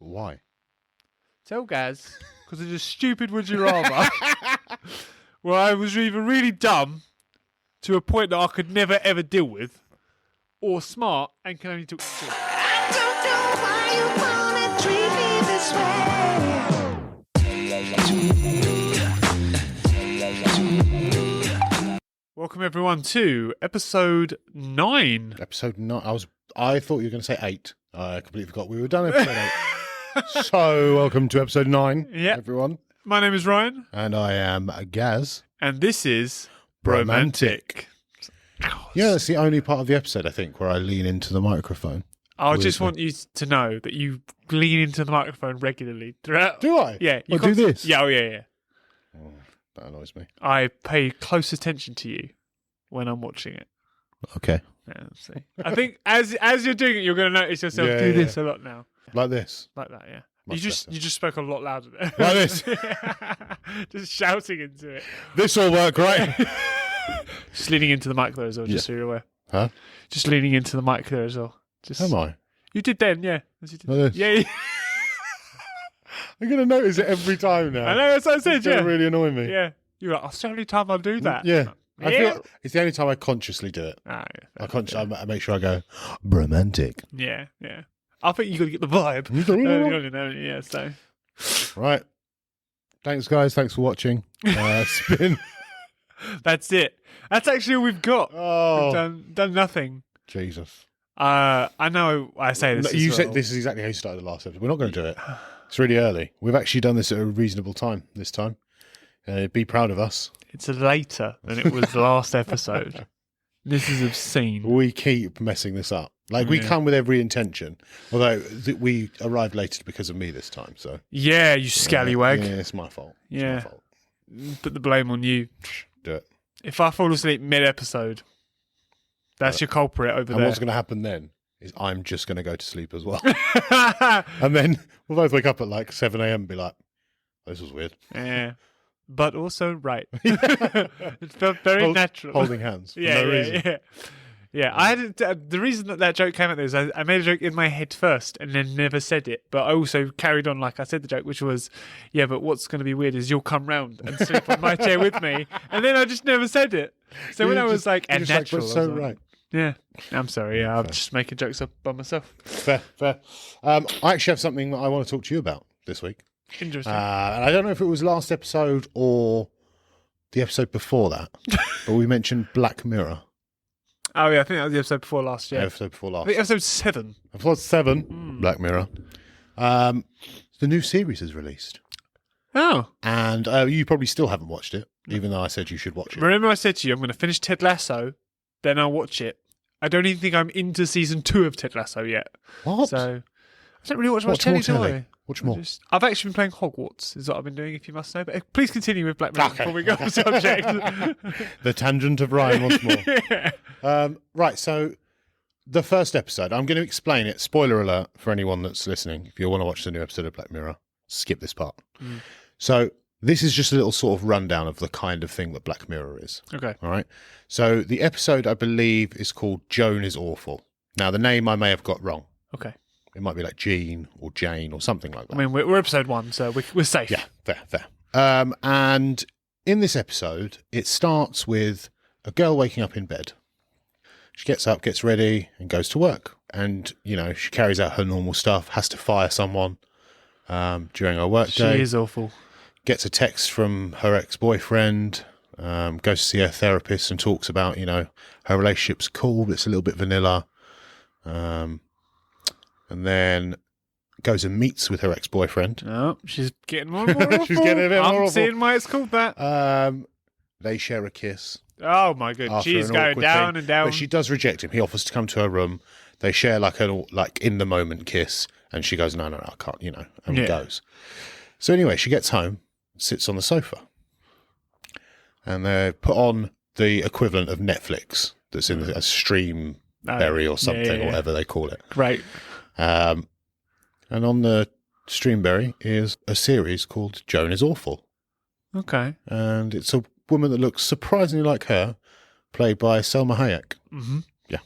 Why? Tell Gaz, because it's a stupid would you rather. Where I was either really dumb to a point that I could never ever deal with, or smart and can only talk shit. I don't know why you wanna treat me this way. Welcome everyone to episode 9. Episode 9. I thought you were going to say 8. I completely forgot we were done episode 8. So, welcome to episode 9, everyone. My name is Ryan. And I am Gaz. And this is Bromantic. Yeah, that's the only part of the episode, I think, where I lean into the microphone. I just want you to know that you lean into the microphone regularly throughout. Do I? Yeah. You do this? Yeah, yeah. Oh, that annoys me. I pay close attention to you when I'm watching it. Okay. Yeah, see. I think as you're doing it, you're going to notice yourself do this a lot now. Like this? Like that, yeah. Much You better. just spoke a lot louder there. Like this? Just shouting into it. This will work, right? Just leaning into the mic there as well, just so you're aware. Huh? Just leaning into the mic there as well. Just, Am I? You did then, yeah. As you did. Like this? Yeah. I'm going to notice it every time now. I know, that's what I said, It's going yeah. to really annoy me. Yeah. You're like, it's the only time I do that. Yeah. I Yeah. feel it's the only time I consciously do it. Ah, yeah. I make sure I go, Bromantic. Yeah. I think you got to get the vibe. Yeah, so. Right. Thanks, guys. Thanks for watching. It's been... That's it. That's actually all we've got. Oh, We've done nothing. Jesus. I know I say this. You as said well. this is exactly how you started the last episode. We're not going to do it. It's really early. We've actually done this at a reasonable time this time. Be proud of us. It's later than it was the last episode. This is obscene. We keep messing this up. We come with every intention. Although we arrived later because of me this time. So Yeah, you scallywag. Yeah, it's my fault. It's Yeah. my fault. Put the blame on you. Do it. If I fall asleep mid-episode, that's your culprit over And there. what's going to happen then is I'm just going to go to sleep as well. And then we'll both wake up at 7 a.m. and be like, oh, this was weird. Yeah. But also right. It felt very natural. Holding hands. For Yeah, no reason. Yeah, I had the reason that joke came out there is I made a joke in my head first and then never said it. But I also carried on like I said the joke, which was, yeah, but what's going to be weird is you'll come round and sleep on my chair with me. And then I just never said it. So when I was you're and just natural. but I was so like, right. Yeah, I'm sorry. Yeah, I'm just making jokes up by myself. Fair. I actually have something that I want to talk to you about this week. Interesting. And I don't know if it was last episode or the episode before that, but we mentioned Black Mirror. Oh, yeah, I think that was the episode before last, yeah. Episode before I last. think episode 7. Episode 7, Black Mirror. The new series is released. Oh. And you probably still haven't watched it, even though I said you should watch it. Remember I said to you, I'm going to finish Ted Lasso, then I'll watch it. I don't even think I'm into season 2 of Ted Lasso yet. What? So, I don't really watch much Watch more telly, do telly. I? Watch more. I've actually been playing Hogwarts, is what I've been doing, if you must know. But please continue with Black Mirror Okay. before we go off subject. The tangent of Ryan once more. Yeah. Right, so the first episode, I'm going to explain it. Spoiler alert for anyone that's listening. If you want to watch the new episode of Black Mirror, skip this part. So this is just a little sort of rundown of the kind of thing that Black Mirror is. Okay. All right. So the episode, I believe, is called Joan is Awful. Now, the name I may have got wrong. Okay. It might be like Jean or Jane or something like that. I mean, we're episode 1, so we're safe. Yeah, fair. And in this episode, it starts with a girl waking up in bed. She gets up, gets ready, and goes to work. And, she carries out her normal stuff, has to fire someone during her work day. She is awful. Gets a text from her ex-boyfriend, goes to see her therapist and talks about, her relationship's cool, but it's a little bit vanilla. And then goes and meets with her ex-boyfriend. Oh, she's getting more and more awful. She's getting a bit more awful. I'm seeing why it's called that. They share a kiss. Oh, my God. After She's an going awkward down thing. and down. But she does reject him. He offers to come to her room. They share an in the moment kiss, and she goes, no, I can't, and goes. So anyway, she gets home, sits on the sofa, and they put on the equivalent of Netflix that's in a Streamberry or something, or whatever they call it. Great. And on the Streamberry is a series called Joan is Awful. Okay. And it's a woman that looks surprisingly like her, played by Selma Hayek. Mm-hmm. Yeah.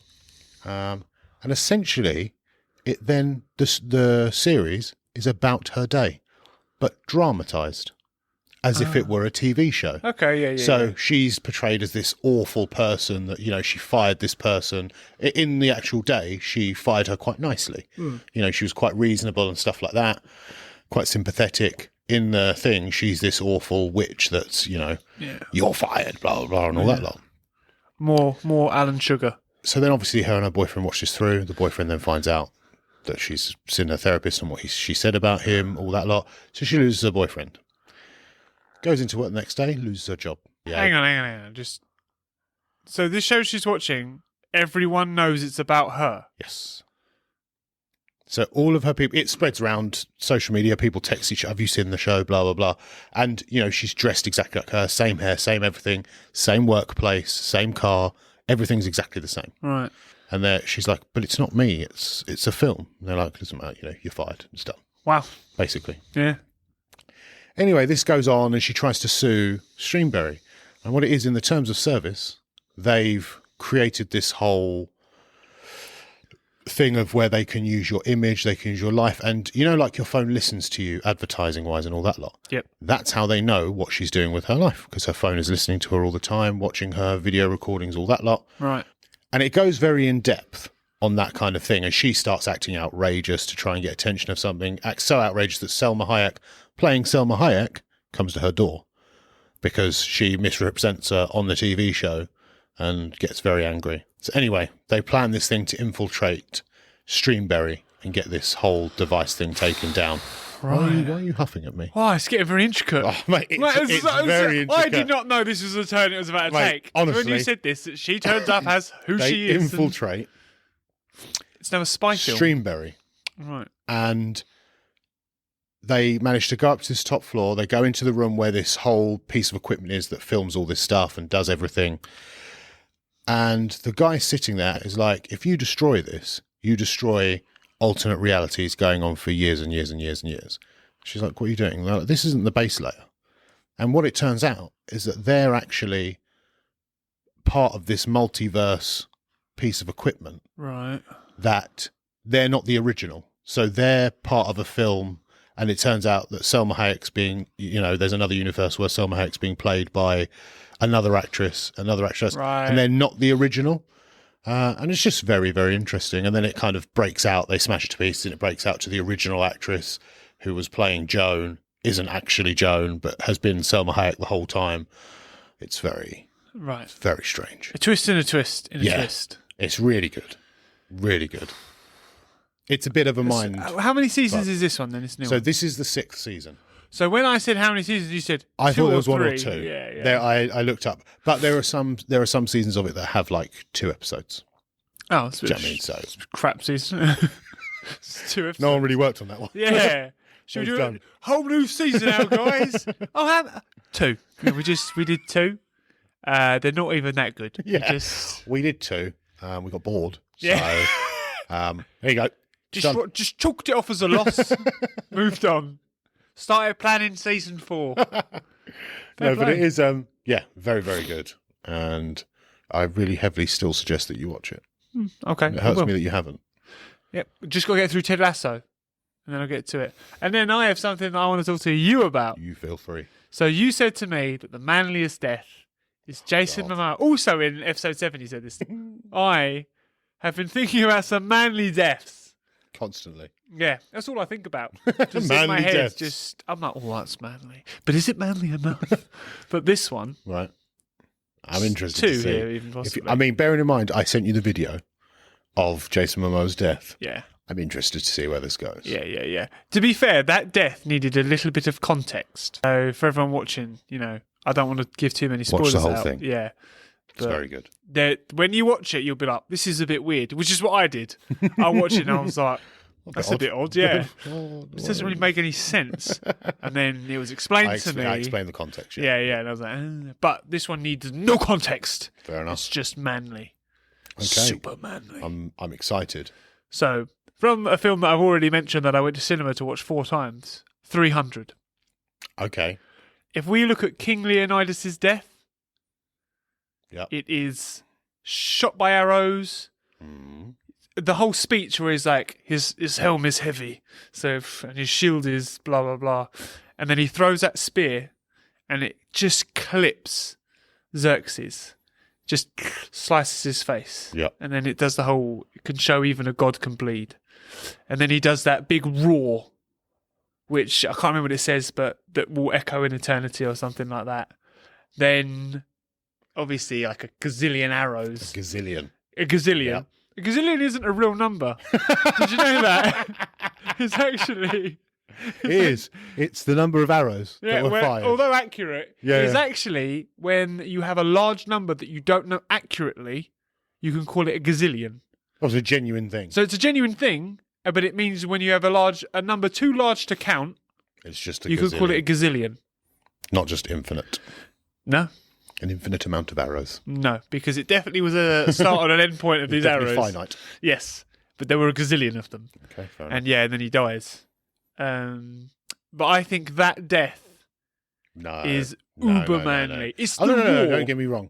And essentially, it then the series is about her day, but dramatised, as if it were a TV show. Okay, yeah. So she's portrayed as this awful person that, she fired this person. In the actual day, she fired her quite nicely. She was quite reasonable and stuff like that, quite sympathetic. In the thing, she's this awful witch that's, you're fired, blah, blah, blah, and all that lot. More Alan Sugar. So then obviously her and her boyfriend watch this through. The boyfriend then finds out that she's seen her therapist and what she said about him, all that lot. So she loses her boyfriend. Goes into work the next day, loses her job. Yeah. Hang on. So this show she's watching, everyone knows it's about her. Yes. So all of her people, it spreads around social media. People text each other, have you seen the show, blah, blah, blah. And, she's dressed exactly like her, same hair, same everything, same workplace, same car. Everything's exactly the same. Right. And she's like, but it's not me. It's a film. And they're like, it doesn't matter. You're fired. It's done. Wow. Basically. Yeah. Anyway, this goes on and she tries to sue Streamberry. And what it is, in the terms of service, they've created this whole thing of where they can use your image, they can use your life. And, like your phone listens to you advertising-wise and all that lot. Yep. That's how they know what she's doing with her life, because her phone is listening to her all the time, watching her video recordings, all that lot. Right. And it goes very in-depth on that kind of thing. And she starts acting outrageous to try and get attention of something. Acts so outrageous that Selma Hayek, playing Selma Hayek, comes to her door because she misrepresents her on the TV show and gets very angry. So anyway, they plan this thing to infiltrate Streamberry and get this whole device thing taken down. Right. Why are you huffing at me? Oh, it's getting very intricate. Oh, mate, it's very intricate. I did not know this was the turn it was about to Mate, take. honestly, when you said this, that she turns up as who they she is. infiltrate It's now a spy film. Streamberry. Right. And they manage to go up to this top floor. They go into the room where this whole piece of equipment is that films all this stuff and does everything. And the guy sitting there is like, if you destroy this, you destroy alternate realities going on for years and years and years and years. She's like, what are you doing? Like, this isn't the base layer. And what it turns out is that they're actually part of this multiverse piece of equipment. Right. That they're not the original. So they're part of a film. And it turns out that Selma Hayek's being, there's another universe where Selma Hayek's being played by another actress, Right. and they're not the original. And it's just very, very interesting. And then it kind of breaks out. They smash it to pieces and it breaks out to the original actress who was playing Joan, isn't actually Joan, but has been Selma Hayek the whole time. It's very, Right. very strange. A twist in a twist in a twist. It's really good. Really good. It's a bit of a mind. How many seasons is this one then? This new So one? this is the 6th season. So when I said how many seasons, you said I two thought there or was one or three. two. Yeah. There, I looked up, but there are some seasons of it that have like 2 episodes. Oh, it's a Do you bit know what I mean? So crap season. It's 2 episodes. no one really worked on that one. Yeah. Should we It's do done. a whole new season now, guys? Oh, 2. Yeah, we did 2. They're not even that good. Yeah. We did 2. We got bored. Yeah. So there you go. Done. Just chalked it off as a loss. Moved on. Started planning season 4. No, but it is very, very good. And I really heavily still suggest that you watch it. Okay. It hurts me that you haven't. Yep. Just got to get through Ted Lasso. And then I'll get to it. And then I have something that I want to talk to you about. You feel free. So you said to me that the manliest death is Jason Momoa. Also in episode 7 you said this. I have been thinking about some manly deaths. Constantly. Yeah, that's all I think about. Just in my Manly head, deaths. I'm like, oh, that's manly. But is it manly enough? But this one, Right. I'm interested 2 to see. here, even possibly. I mean, bearing in mind, I sent you the video of Jason Momoa's death. Yeah. I'm interested to see where this goes. Yeah. To be fair, that death needed a little bit of context. So for everyone watching, I don't want to give too many spoilers Watch the whole out. thing. Yeah. It's very good. When you watch it, you'll be like, this is a bit weird, which is what I did. I watched it and I was like, that's a bit odd, yeah. This doesn't really make any sense. And then it was explained to me. I explained the context. Yeah, and I was like, but this one needs no context. Fair enough. It's just manly. Okay. Super manly. I'm excited. So, from a film that I've already mentioned that I went to cinema to watch 4 times, 300. Okay. If we look at King Leonidas' death, Yep. it is shot by arrows, the whole speech where he's like, his helm is heavy, so and his shield is blah blah blah, and then he throws that spear, and it just clips Xerxes, just slices his face. Yep. And then it does the whole, it can show even a god can bleed, and then he does that big roar, which I can't remember what it says, but that will echo in eternity or something like that. Then, obviously, like a gazillion arrows. Gazillion. A gazillion. Yep. A gazillion isn't a real number. Did you know that? It's actually... It is. It's the number of arrows that were fired. although accurate, Yeah, it's yeah. actually when you have a large number that you don't know accurately, you can call it a gazillion. That was a genuine thing. So it's a genuine thing, but it means when you have a number too large to count, It's just a you gazillion. can call it a gazillion. Not just infinite. No, An infinite amount of arrows. no, because it definitely was a start and an end point of these Definitely arrows. finite. Yes, but there were a gazillion of them. Okay, fair enough. And yeah, and then he dies. But I think that death No. is No, uber no, manly. no. It's Oh, the no, war. don't get me wrong.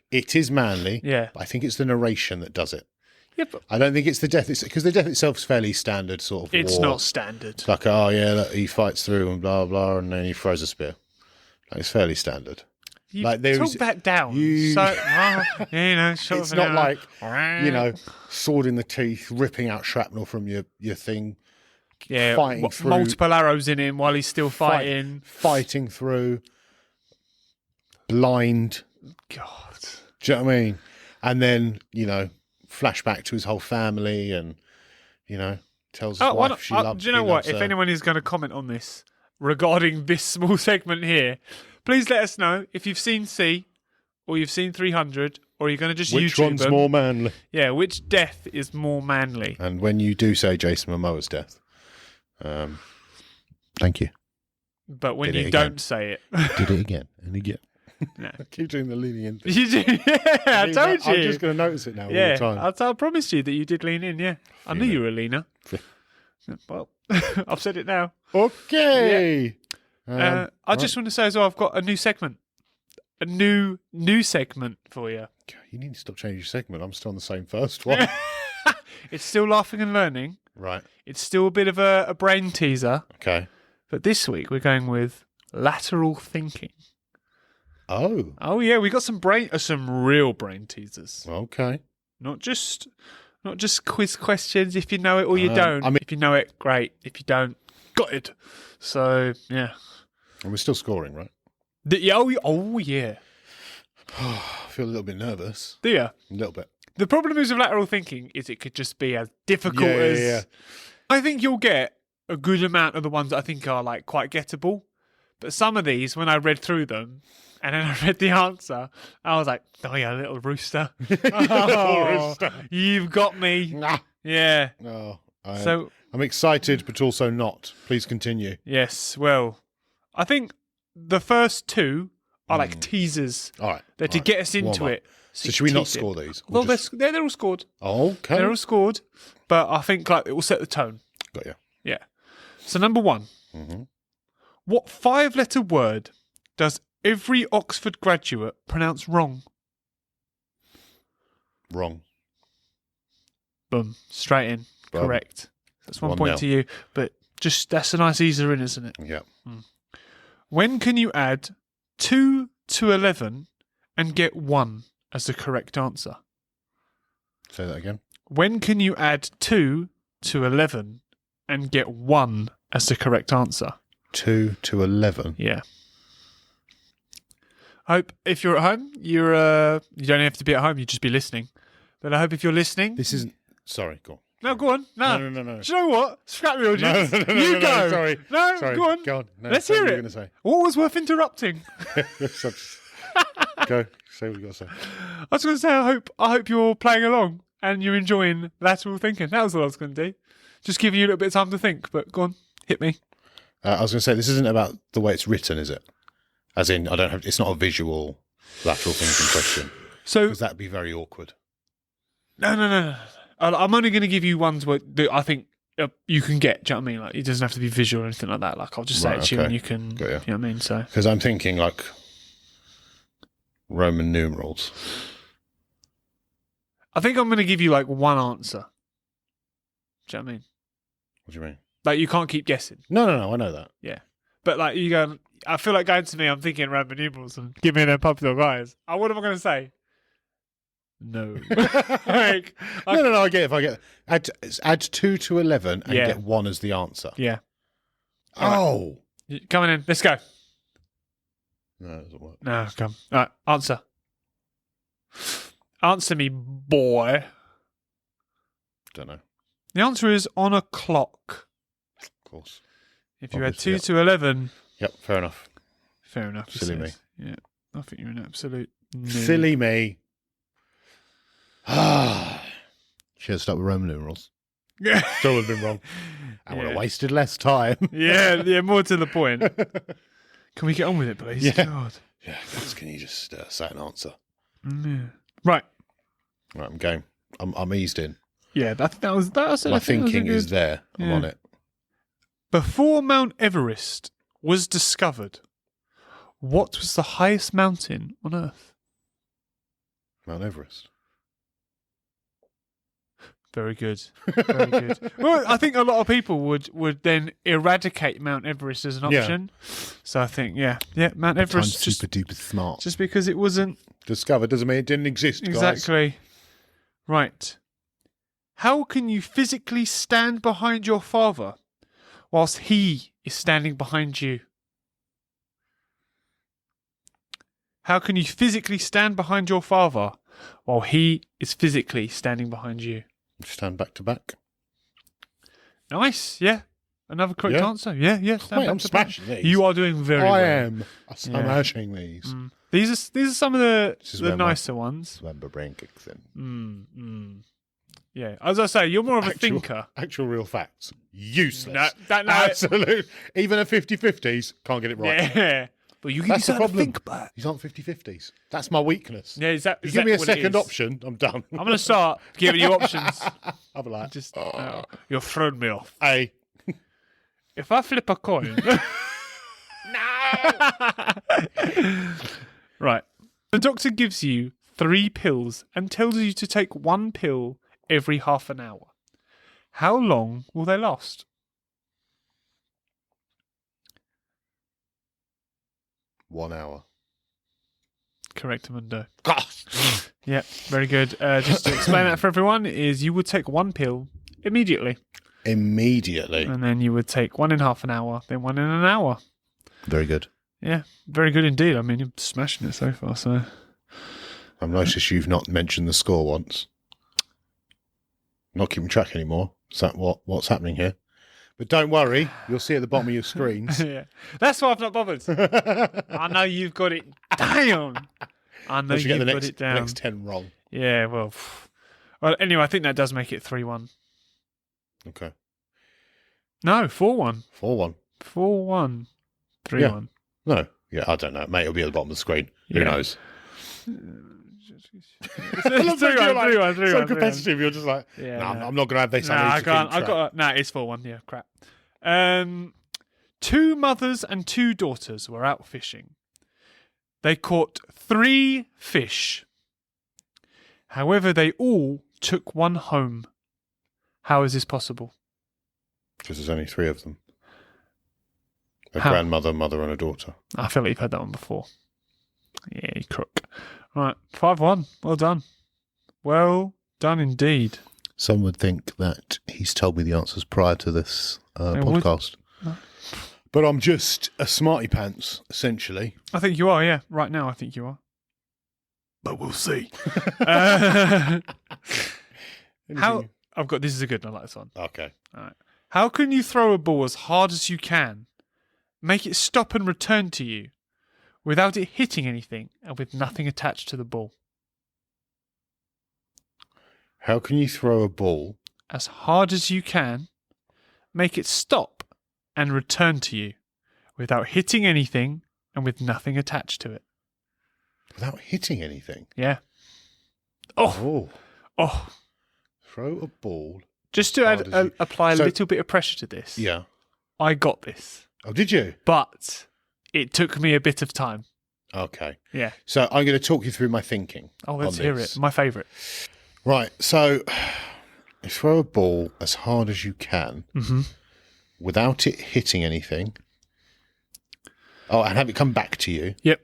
It is manly. Yeah. But I think it's the narration that does it. Yeah, but I don't think it's the death. Because the death itself's fairly standard sort of it's war. not standard. It's like, oh, yeah, look, he fights through and blah, blah, and then he throws a spear. Like, it's fairly standard. You like, there talk is- that down. you- So, sort It's of not an like, hour. you know, sword in the teeth, ripping out shrapnel from your thing, yeah, fighting through- multiple arrows in him while he's still fighting. fighting through, blind. God. Do you know what I mean? And then, you know, flashback to his whole family and, you know, tells his Oh, why wife not? she loves Do you know he what? loves If her. anyone is going to comment on this regarding this small segment here, please let us know if you've seen C or you've seen 300 or you're going to just Which YouTube one's them. more manly? Yeah, which death is more manly? And when you do say Jason Momoa's death, thank you. But when Did it you again. don't say it, Did it again and again. No. I keep doing the leaning in thing. you do. Yeah, I told you. I'm just going to notice it now all yeah, the time. I promised you that you did lean in. Yeah, I knew Feel it. you were a leaner. Well, I've said it now. Okay. I just want to say as well, I've got a new segment, a new segment for you. You need to stop changing your segment. I'm still on the same first one. It's still laughing and learning. Right. It's still a bit of a brain teaser, Okay. but this week we're going with lateral thinking. Oh. Oh yeah, we got some real brain teasers. Okay. Not just quiz questions. If you know it or you don't. I mean- if you know it, great. If you don't, got it. So yeah. And we're still scoring, right? Oh yeah. I feel a little bit nervous. Do you? A little bit. The problem is with lateral thinking is it could just be as difficult Yeah, as. yeah. I think you'll get a good amount of the ones that I think are like quite gettable, but some of these, when I read through them, and then I read the answer, I was like, "Oh yeah, little rooster, oh, rooster. You've got me." Nah. Yeah. Oh, So I'm excited, but also not. Please continue. yes, well, I think the first two are like teasers. All right. They're to all right. get us into Warm up. it. So should we not tease it. score these? Well, We'll just- they're all scored. Okay. They're all scored, but I think like it will set the tone. Got you. Yeah. So number one, Mhm. what 5-letter word does every Oxford graduate pronounce wrong? Wrong. Boom, straight in, Boom. correct. That's 1 1-0. point to you, but just that's a nice easer in, isn't it? Yeah. When can you add 2 to 11 and get 1 as the correct answer? Say that again. When can you add 2 to 11 and get 1 as the correct answer? 2 to 11. Yeah. I hope if you're at home, you don't have to be at home, you just be listening. But I hope if you're listening. This isn't. Sorry, go on. No, go on. No. No. Do you know what? Scrap the audience. No, you no, go. sorry. No, Sorry. go on. Go on. No, Let's say hear what it. you're going to say. What was worth interrupting? Go. Say what you got to say. I was going to say, I hope you're playing along and you're enjoying lateral thinking. That was what I was going to do. Just giving you a little bit of time to think. But go on, hit me. I was going to say, this isn't about the way it's written, is it? As in, it's not a visual lateral thinking question. So Because that'd be very awkward. no. I'm only going to give you ones that I think you can get. Do you know what I mean? Like, it doesn't have to be visual or anything like that. Like, I'll just say Right, it to you okay. and you can. Got you. You know what I mean? So Because I'm thinking like Roman numerals. I think I'm going to give you like one answer. Do you know what I mean? What do you mean? Like, you can't keep guessing. No, I know that. Yeah. But, like, you go, I feel like going to me, I'm thinking Roman numerals and give me them puppy dog eyes. What am I going to say? No. Like, No, I get it. If I get add 2 to 11 and Yeah. get 1 as the answer. Yeah. Oh. Coming in. Let's go. No, it doesn't work. No, come. All right, answer. Answer me, boy. Don't know. The answer is on a clock. Of course. If you had Obviously, 2 to 11, Yep, fair enough. fair enough. he Silly me. says. Yeah, I think you're an absolute noob. Silly me. Should have stuck with Roman numerals. Yeah, Still would have been wrong. I would have Yeah. wasted less time. yeah. More to the point. Can we get on with it, please? Yeah. God. Yeah, guys, can you just say an answer? Yeah. Right. Right, I'm game. I'm eased in. Yeah, that was My thinking is there. I'm on it. Before Mount Everest was discovered, what was the highest mountain on Earth? Mount Everest. Very good. Very good. Well, I think a lot of people would then eradicate Mount Everest as an Yeah. option. So I think, Mount I'm Everest super duper smart. just because it wasn't Discovered doesn't mean it didn't exist, guys. exactly right. How can you physically stand behind your father whilst he is standing behind you? How can you physically stand behind your father while he is physically standing behind you? Stand back to back. Nice, yeah. Another correct Yeah. answer. Yeah. Stand Wait, back I'm to back. smashing these. You are doing very well. I am smashing these. Mm. These are some of the This is where my- nicer ones. When my brain kicks in. Yeah, as I say, you're more of a Actual- thinker. Actual real facts. Useless. No. Absolute. Even at 50-50s, can't get it right. Yeah, but you give That's the yourself a problem. think back. These aren't 50-50s. That's my weakness. Yeah, is that? You is give that me a what it second is? option, I'm done. I'm going to start giving you options. I'll be like, Just you're throwing me off. A. If I flip a coin, right? The doctor gives you 3 pills and tells you to take 1 pill every half an hour. How long will they last? 1 hour. Correct, Mundo. Gosh. Yeah, very good. Just to explain that for everyone, is you would take 1 pill immediately, Immediately. and then you would take 1 in half an hour, then 1 in an hour. Very good. Yeah, very good indeed. I mean, you're smashing it so far. So I've noticed you've not mentioned the score once. Not keeping track anymore. Is that what's happening here? But don't worry, you'll see at the bottom of your screens. yeah, that's why I've not bothered. I know you've got it down. I know Once you you've get the got it down. next 10 wrong. Yeah, well, anyway, I think that does make it 3-1. Okay. No, 4-1. 4-1. 4-1. 3-1. No. Yeah, I don't know. Mate, it'll be at the bottom of the screen. Who Yeah. knows? It's 3-1. So competitive, you're just like, Yeah, no, no. I'm not going to have this. No, I I need to can't. keep track. It's 4-1. Yeah, crap. 2 mothers and 2 daughters were out fishing. They caught 3 fish. However, they all took 1 home. How is this possible? Because there's only 3 of them. A How? grandmother, mother, and a daughter. I feel like you've had that one before. Yeah, you crook. Right, 5-1. Well done. Well done indeed. Some would think that he's told me the answers prior to this would. podcast. No. But I'm just a smarty pants, essentially. I think you are, yeah. Right now, I think you are. But we'll see. How? I've got, this is a good one, I like this one. Okay. How can you throw a ball as hard as you can, make it stop and return to you, without it hitting anything and with nothing attached to the ball? How can you throw a ball? As hard as you can, make it stop and return to you, without hitting anything and with nothing attached to it. Without hitting anything? Yeah. Oh. Throw a ball. Just to Hard as you- apply a So- little bit of pressure to this. Yeah. I got this, Oh, did you? but it took me a bit of time. Okay. Yeah. So I'm going to talk you through my thinking. Oh, let's on hear this. it. My favourite. Right. So You throw a ball as hard as you can without it hitting anything. Oh, and have it come back to you. Yep.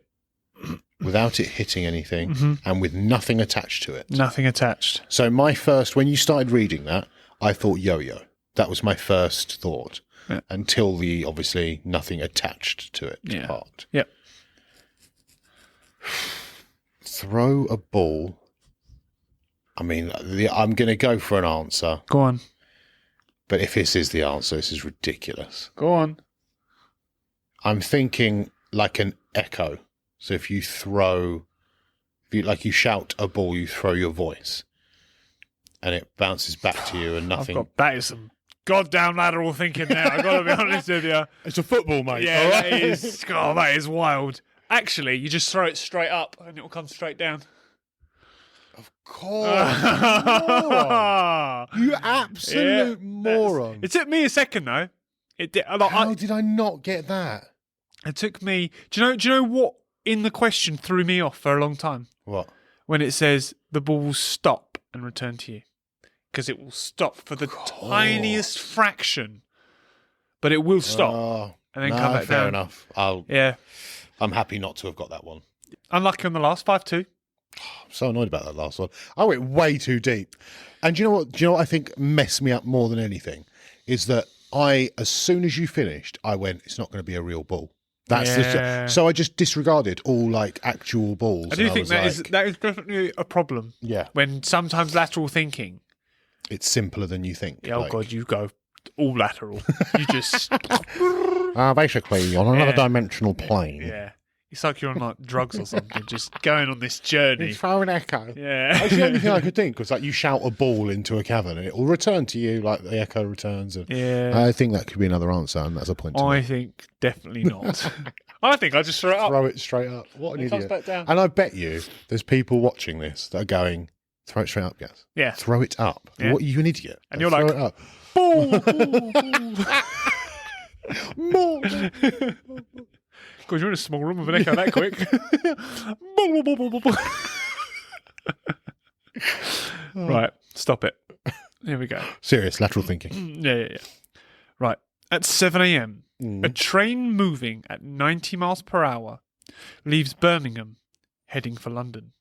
Without it hitting anything and with nothing attached to it. Nothing attached. So when you started reading that, I thought yo-yo. That was my first thought. Yeah. Until the, obviously, nothing attached to it part. Yep. Throw a ball. I mean, I'm going to go for an answer. Go on. But if this is the answer, this is ridiculous. Go on. I'm thinking like an echo. So if you you shout a ball, you throw your voice. And it bounces back to you and nothing. That is some goddamn lateral thinking there. I've got to be honest with you. It's a football, mate. Yeah, that is wild. Actually, you just throw it straight up and it will come straight down. Of course. You absolute moron. It took me a second though. It did. How did I not get that? It took me. Do you know what in the question threw me off for a long time? What? When it says the ball will stop and return to you, because it will stop for the tiniest fraction, but it will stop and then come back fair down. Enough. I'm happy not to have got that one. Unlucky on the last 5-2. I'm so annoyed about that last one. I went way too deep. And do you know what? I think messed me up more than anything is that as soon as you finished, I went, it's not going to be a real ball. So I just disregarded all like actual balls. I do think that is definitely a problem. Yeah. When sometimes lateral thinking, it's simpler than you think. oh God, you go all lateral. You just basically on another dimensional plane. Yeah. It's like you're on like drugs or something, just going on this journey. Throw an echo. Yeah. That's the only thing I could think was like you shout a ball into a cavern and it will return to you like the echo returns. And I think that could be another answer, and that's a point. I think definitely not. I think I just throw it up. Throw it straight up. What an idiot! Comes back down. And I bet you there's people watching this that are going, "Throw it straight up, yes." Yeah. Throw it up. Yeah. What? Are you an idiot? And you're throw like, it up. More. God, you're in a small room with an echo that quick. Right, stop it. Here we go. Serious lateral thinking. Yeah. Right. At 7 a.m., a train moving at 90 miles per hour leaves Birmingham, heading for London.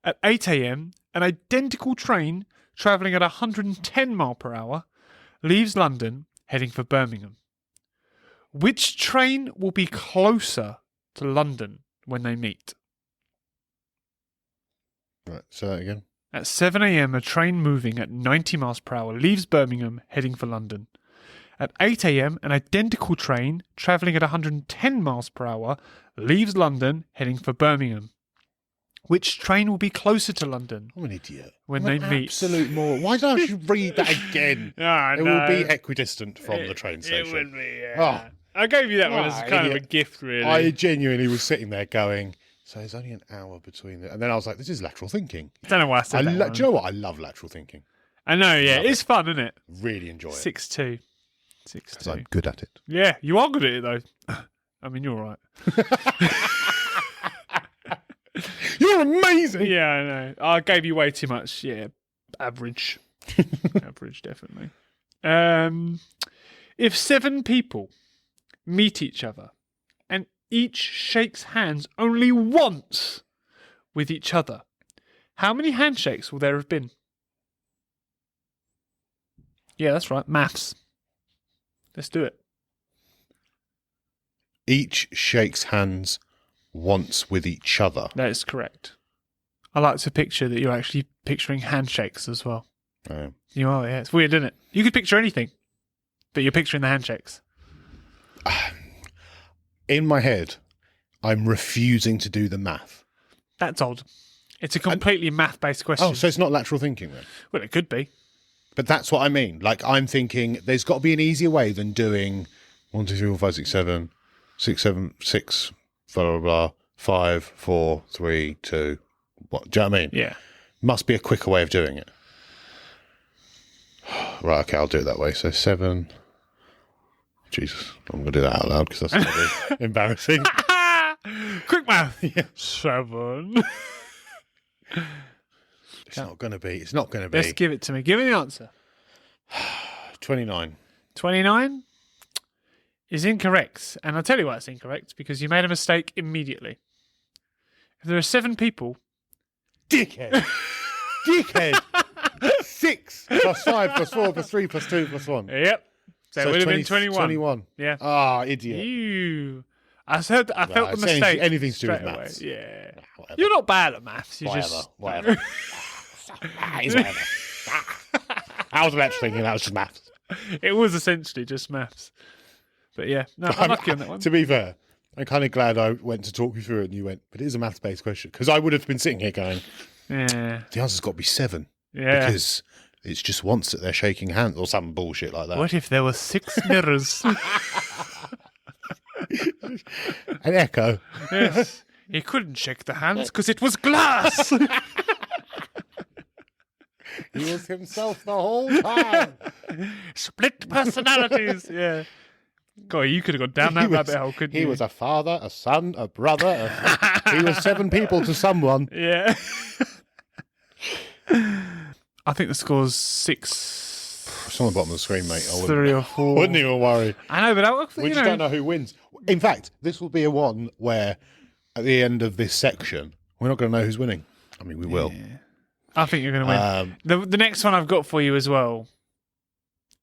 At 8 a.m., an identical train travelling at 110 miles per hour leaves London, heading for Birmingham. Which train will be closer to London when they meet? Right, say that again. At 7 a.m., a train moving at 90 miles per hour leaves Birmingham, heading for London. At 8 a.m., an identical train travelling at 110 miles per hour leaves London, heading for Birmingham. Which train will be closer to London? I'm an idiot. When they meet. Absolute moron. Why don't you read that again? It will be equidistant from the train station. It would be, yeah. I gave you that one as kind of a gift, really. I genuinely was sitting there going, so there's only an hour between it. And then I was like, this is lateral thinking. I don't know why I said that. Do you know what? I love lateral thinking. I know, yeah. It's fun, isn't it? Really enjoy it. 6-2. Because I'm good at it. Yeah, you are good at it, though. I mean, you're all right. You're amazing. Yeah, I know. I gave you way too much. Yeah, average. Average, definitely. If 7 people meet each other and each shakes hands only once with each other, how many handshakes will there have been? Yeah, that's right. Maths. Let's do it. Each shakes hands once with each other. That is correct. I like to picture that you're actually picturing handshakes as well. You are, yeah. It's weird, isn't it? You could picture anything, but you're picturing the handshakes. In my head, I'm refusing to do the math. That's odd. It's a completely math-based question. Oh, so it's not lateral thinking then? Well, it could be. But that's what I mean. Like, I'm thinking there's got to be an easier way than doing 1, 2, 3, 4, 5, 6, 7, 6, 7, 6, blah, blah, blah, 5, 4, 3, 2. What? Do you know what I mean? Yeah. Must be a quicker way of doing it. Right, okay, I'll do it that way. So 7. Jesus, I'm going to do that out loud because that's going to be embarrassing. Quick math. Yeah. 7. It's not going to be. It's not going to be. Let's give it to me. Give me the answer. 29. 29 is incorrect. And I'll tell you why it's incorrect, because you made a mistake immediately. If there are 7 people... Dickhead. Dickhead. 6 plus 5 plus 4 plus 3 plus 2 plus 1. Yep. So it would have been 21. 21. Yeah. Ah, idiot. I felt the mistake. Anything to do with straight away. maths. Yeah. Whatever. You're not bad at maths. You Whatever. just... Whatever. It's whatever. I was actually thinking that was just maths. It was essentially just maths. But yeah, no, I'm lucky on that one. To be fair, I'm kind of glad I went to talk you through it and you went, but it is a maths-based question. Because I would have been sitting here going, Yeah. the answer's got to be 7. Yeah. Because it's just once that they're shaking hands or some bullshit like that. What if there were 6 mirrors? An echo. Yes. He couldn't shake the hands because it was glass. He was himself the whole time. Split personalities. Yeah. God, you could have gone down that rabbit hole, couldn't you? He was a father, a son, a brother. He was 7 people to someone. Yeah. I think the score's 6. It's on the bottom of the screen, mate. I 3 or 4. wouldn't even worry. I know, but We just don't know who wins. In fact, this will be a one where at the end of this section, we're not going to know who's winning. I mean, we will. Yeah. I think you're going to win. The next one I've got for you as well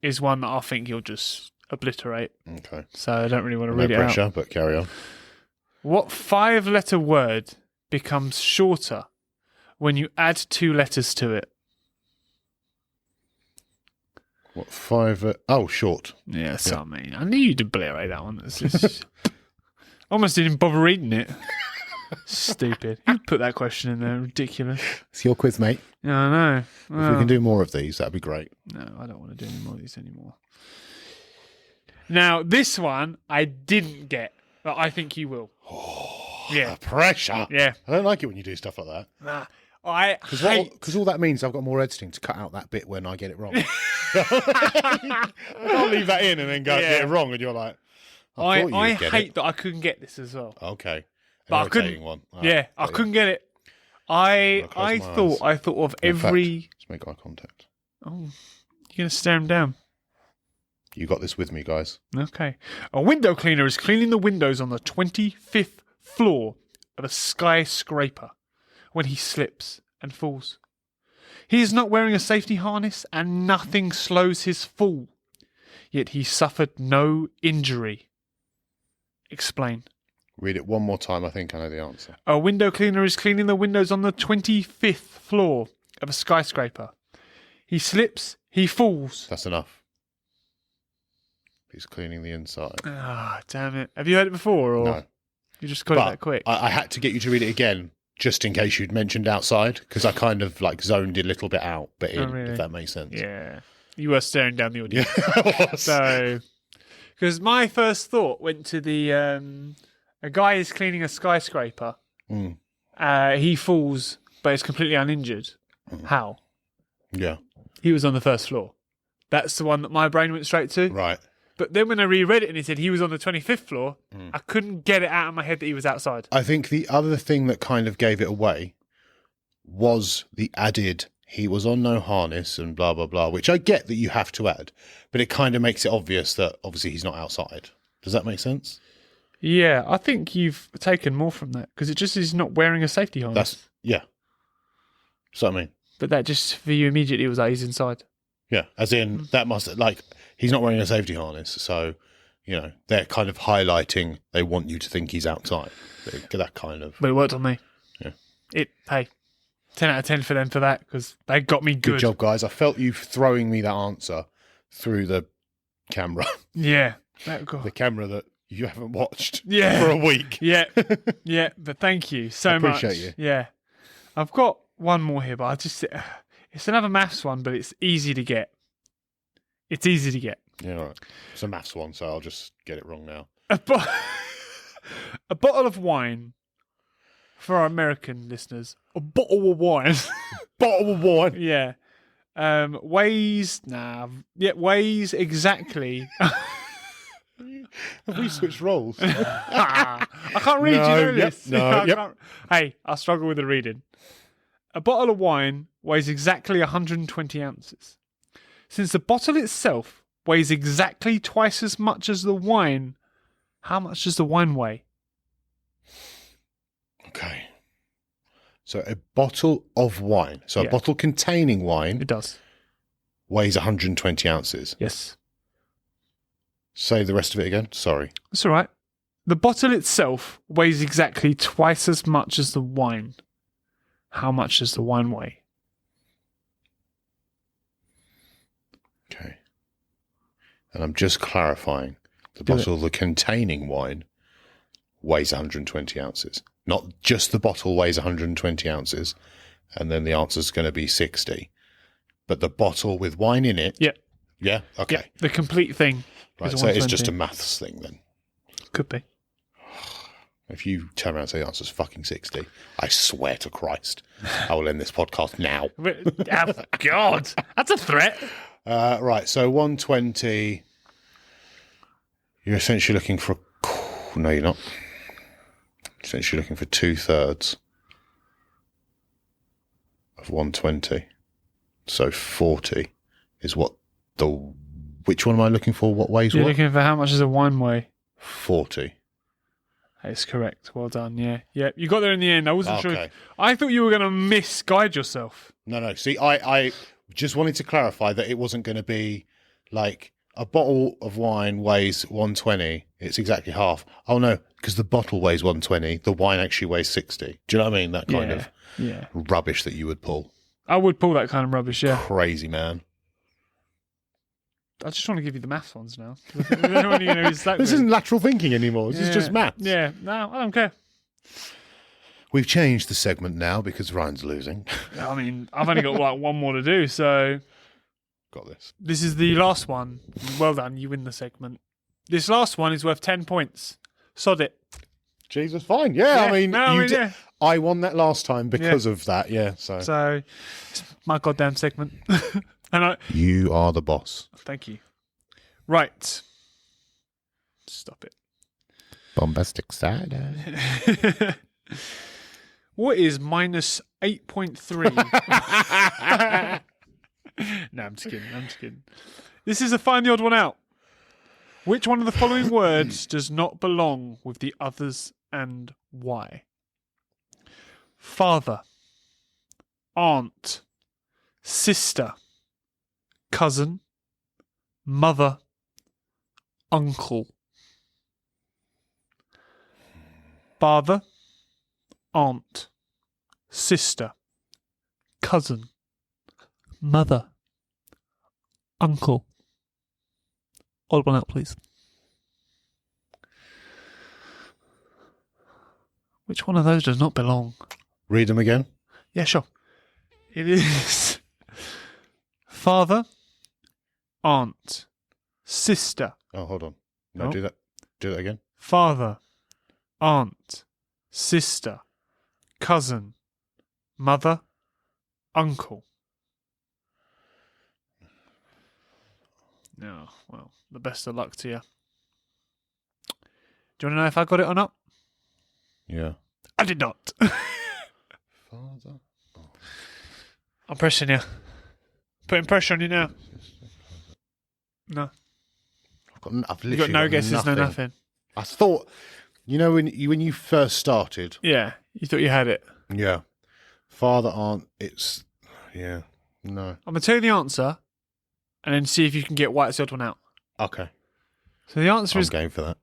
is one that I think you'll just obliterate. Okay. So I don't really want to No read it pressure, out. but carry on. What 5-letter word becomes shorter when you add 2 letters to it? What 5? Short. Yeah, so I mean, I knew you'd obliterate that one. It's just, almost didn't bother reading it. Stupid. You put that question in there. Ridiculous. It's your quiz, mate. Yeah, I know. If we can do more of these, that'd be great. No, I don't want to do any more of these anymore. Now, this one I didn't get, but I think you will. Yeah. The pressure. Yeah. I don't like it when you do stuff like that. Nah. I hate... Because all that means I've got more editing to cut out that bit when I get it wrong. I can't leave that in and then go get it wrong and you're like, I hate that I couldn't get this as well. Okay. But I Irritating couldn't. one. Yeah, I couldn't get it. I thought of every... Let's make eye contact. Oh, you're going to stare him down. You got this with me, guys. Okay. A window cleaner is cleaning the windows on the 25th floor of a skyscraper when he slips and falls. He is not wearing a safety harness and nothing slows his fall. Yet he suffered no injury. Explain. Read it one more time. I think I know the answer. A window cleaner is cleaning the windows on the 25th floor of a skyscraper. He slips, he falls. That's enough. He's cleaning the inside. Ah, damn it. Have you heard it before? Or No. You just got it that quick? I had to get you to read it again just in case you'd mentioned outside because I kind of like zoned it a little bit out, but in, really? if that makes sense. Yeah. You were staring down the audience. Yeah. So, because my first thought went to the a guy is cleaning a skyscraper. Mm. He falls, but is completely uninjured. How? Yeah. He was on the first floor. That's the one that my brain went straight to. Right. But then when I reread it and he said he was on the 25th floor, I couldn't get it out of my head that he was outside. I think the other thing that kind of gave it away was the added he was on no harness and blah, blah, blah, which I get that you have to add, but it kind of makes it obvious that obviously he's not outside. Does that make sense? Yeah, I think you've taken more from that because it just is not wearing a safety harness. Yeah. So I mean. But that just for you immediately was like he's inside. Yeah, as in that must like he's not wearing a safety harness, so you know they're kind of highlighting. They want you to think he's outside. That kind of. But it worked on me. Yeah. Hey, 10 out of 10 for them for that because they got me good. Good job, guys. I felt you throwing me that answer through the camera. Yeah, The camera that you haven't watched Yeah. for a week. yeah, yeah. But thank you so much. Appreciate you. Yeah, I've got one more here, but I just it's another maths one, but it's easy to get. It's easy to get. Yeah, all right. It's a maths one, so I'll just get it wrong now. A bottle of wine for our American listeners. A bottle of wine. Bottle of wine. Yeah. Weighs exactly. Have we switched roles? I can't read. No, You know yep, this. no, I yep. can't- Hey, I struggle with the reading. A bottle of wine weighs exactly 120 ounces. Since the bottle itself weighs exactly twice as much as the wine, how much does the wine weigh? Okay. So a bottle of wine. So Yeah. a bottle containing wine It does. weighs 120 ounces. Yes. Say the rest of it again. Sorry. That's all right. The bottle itself weighs exactly twice as much as the wine. How much does the wine weigh? Okay. And I'm just clarifying. The Do it. bottle containing wine weighs 120 ounces. Not just the bottle weighs 120 ounces, and then the answer's going to be 60. But the bottle with wine in it. Yeah. Yeah? Okay. Yeah. The complete thing. Right, is so it's just 120. a maths thing then. Could be. If you turn around and say the answer's fucking 60, I swear to Christ, I will end this podcast now. Oh, God. That's a threat. Right, so 120. You're essentially looking for no, you're not. Essentially looking for 2/3 of 120. So 40 is what the. Which one am I looking for? What weighs You're what? looking for how much does a wine weigh? 40. That is correct. Well done. Yeah. Yeah. You got there in the end. I wasn't sure. Okay. I thought you were going to misguide yourself. No. See, I just wanted to clarify that it wasn't going to be like a bottle of wine weighs 120. It's exactly half. Oh, no, because the bottle weighs 120. The wine actually weighs 60. Do you know what I mean? That kind of Yeah. rubbish that you would pull. I would pull that kind of rubbish, yeah. Crazy, man. I just want to give you the maths ones now. I don't want you to know it's that This good. isn't lateral thinking anymore. This is just maths. Yeah. No, I don't care. We've changed the segment now because Ryan's losing. I mean, I've only got like one more to do, so Got this. this is the last one. Well done, you win the segment. This last one is worth 10 points. Sod it. Jesus, fine. Yeah, I mean, yeah. I won that last time because of that. Yeah, so. So, it's my goddamn segment. And You are the boss. thank you. Right. Stop it. Bombastic cider. What is minus 8.3? No, I'm just kidding. This is a find the odd one out. Which one of the following words does not belong with the others and why? Father, aunt, sister, cousin, mother, uncle. Father, aunt, sister, cousin, mother, uncle. Odd one out, please. Which one of those does not belong? Read them again. Yeah, sure. It is father, aunt, sister, Oh, hold on. No, Oh. do that. Do that again. father, aunt, sister, cousin, mother, uncle. No, well, the best of luck to you. Do you want to know if I got it or not? Yeah. I did not. Father. I'm pressing you. Putting pressure on you now. No. I've You literally got no guesses, no nothing. I thought, you know, when you first started, Yeah, you thought you had it. yeah, father, aunt, it's, yeah, no. I'm going to tell you the answer and then see if you can get White's the odd one out. Okay, So the answer I'm is, game for that.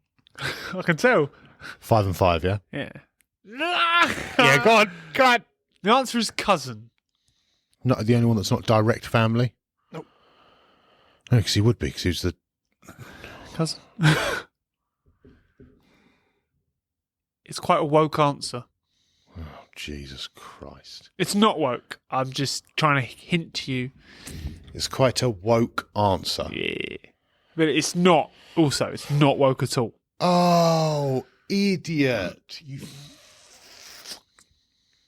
I can tell. 5 and 5, yeah? Yeah. Yeah, go on. The answer is cousin. Not the only one that's not direct family? Nope. No, because he would be, because he was the... Cousin. It's quite a woke answer. Oh, Jesus Christ. It's not woke. I'm just trying to hint to you. It's quite a woke answer. Yeah. But it's not, also, it's not woke at all. Oh, idiot.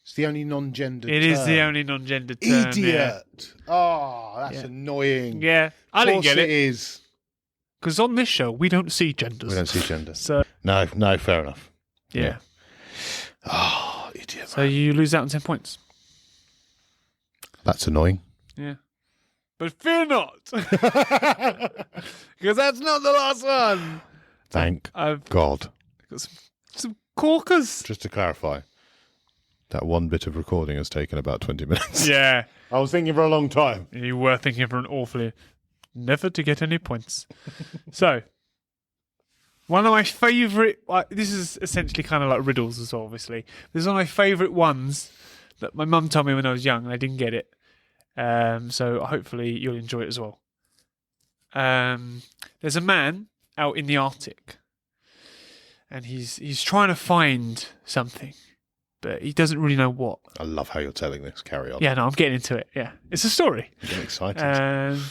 It's the only non-gendered It is term. the only non-gendered term. Idiot. Oh, that's Yeah. annoying. Yeah. I didn't get it it. is. Because on this show, we don't see genders. We don't see gender. So, No, fair enough. yeah. Oh, idiot. So you lose out on 10 points. That's annoying. Yeah. But fear not. Because that's not the last one. Thank I've God. got some corkers. Just to clarify, that one bit of recording has taken about 20 minutes. Yeah. I was thinking for a long time. You were thinking for an awfully... Never to get any points. So, one of my favourite... this is essentially kind of like riddles as well, obviously. This is one of my favourite ones that my mum told me when I was young and I didn't get it. So hopefully you'll enjoy it as well. There's a man out in the Arctic and he's trying to find something, but he doesn't really know what. I love how you're telling this. Carry on. Yeah, no, I'm getting into it. Yeah, it's a story. I'm getting excited.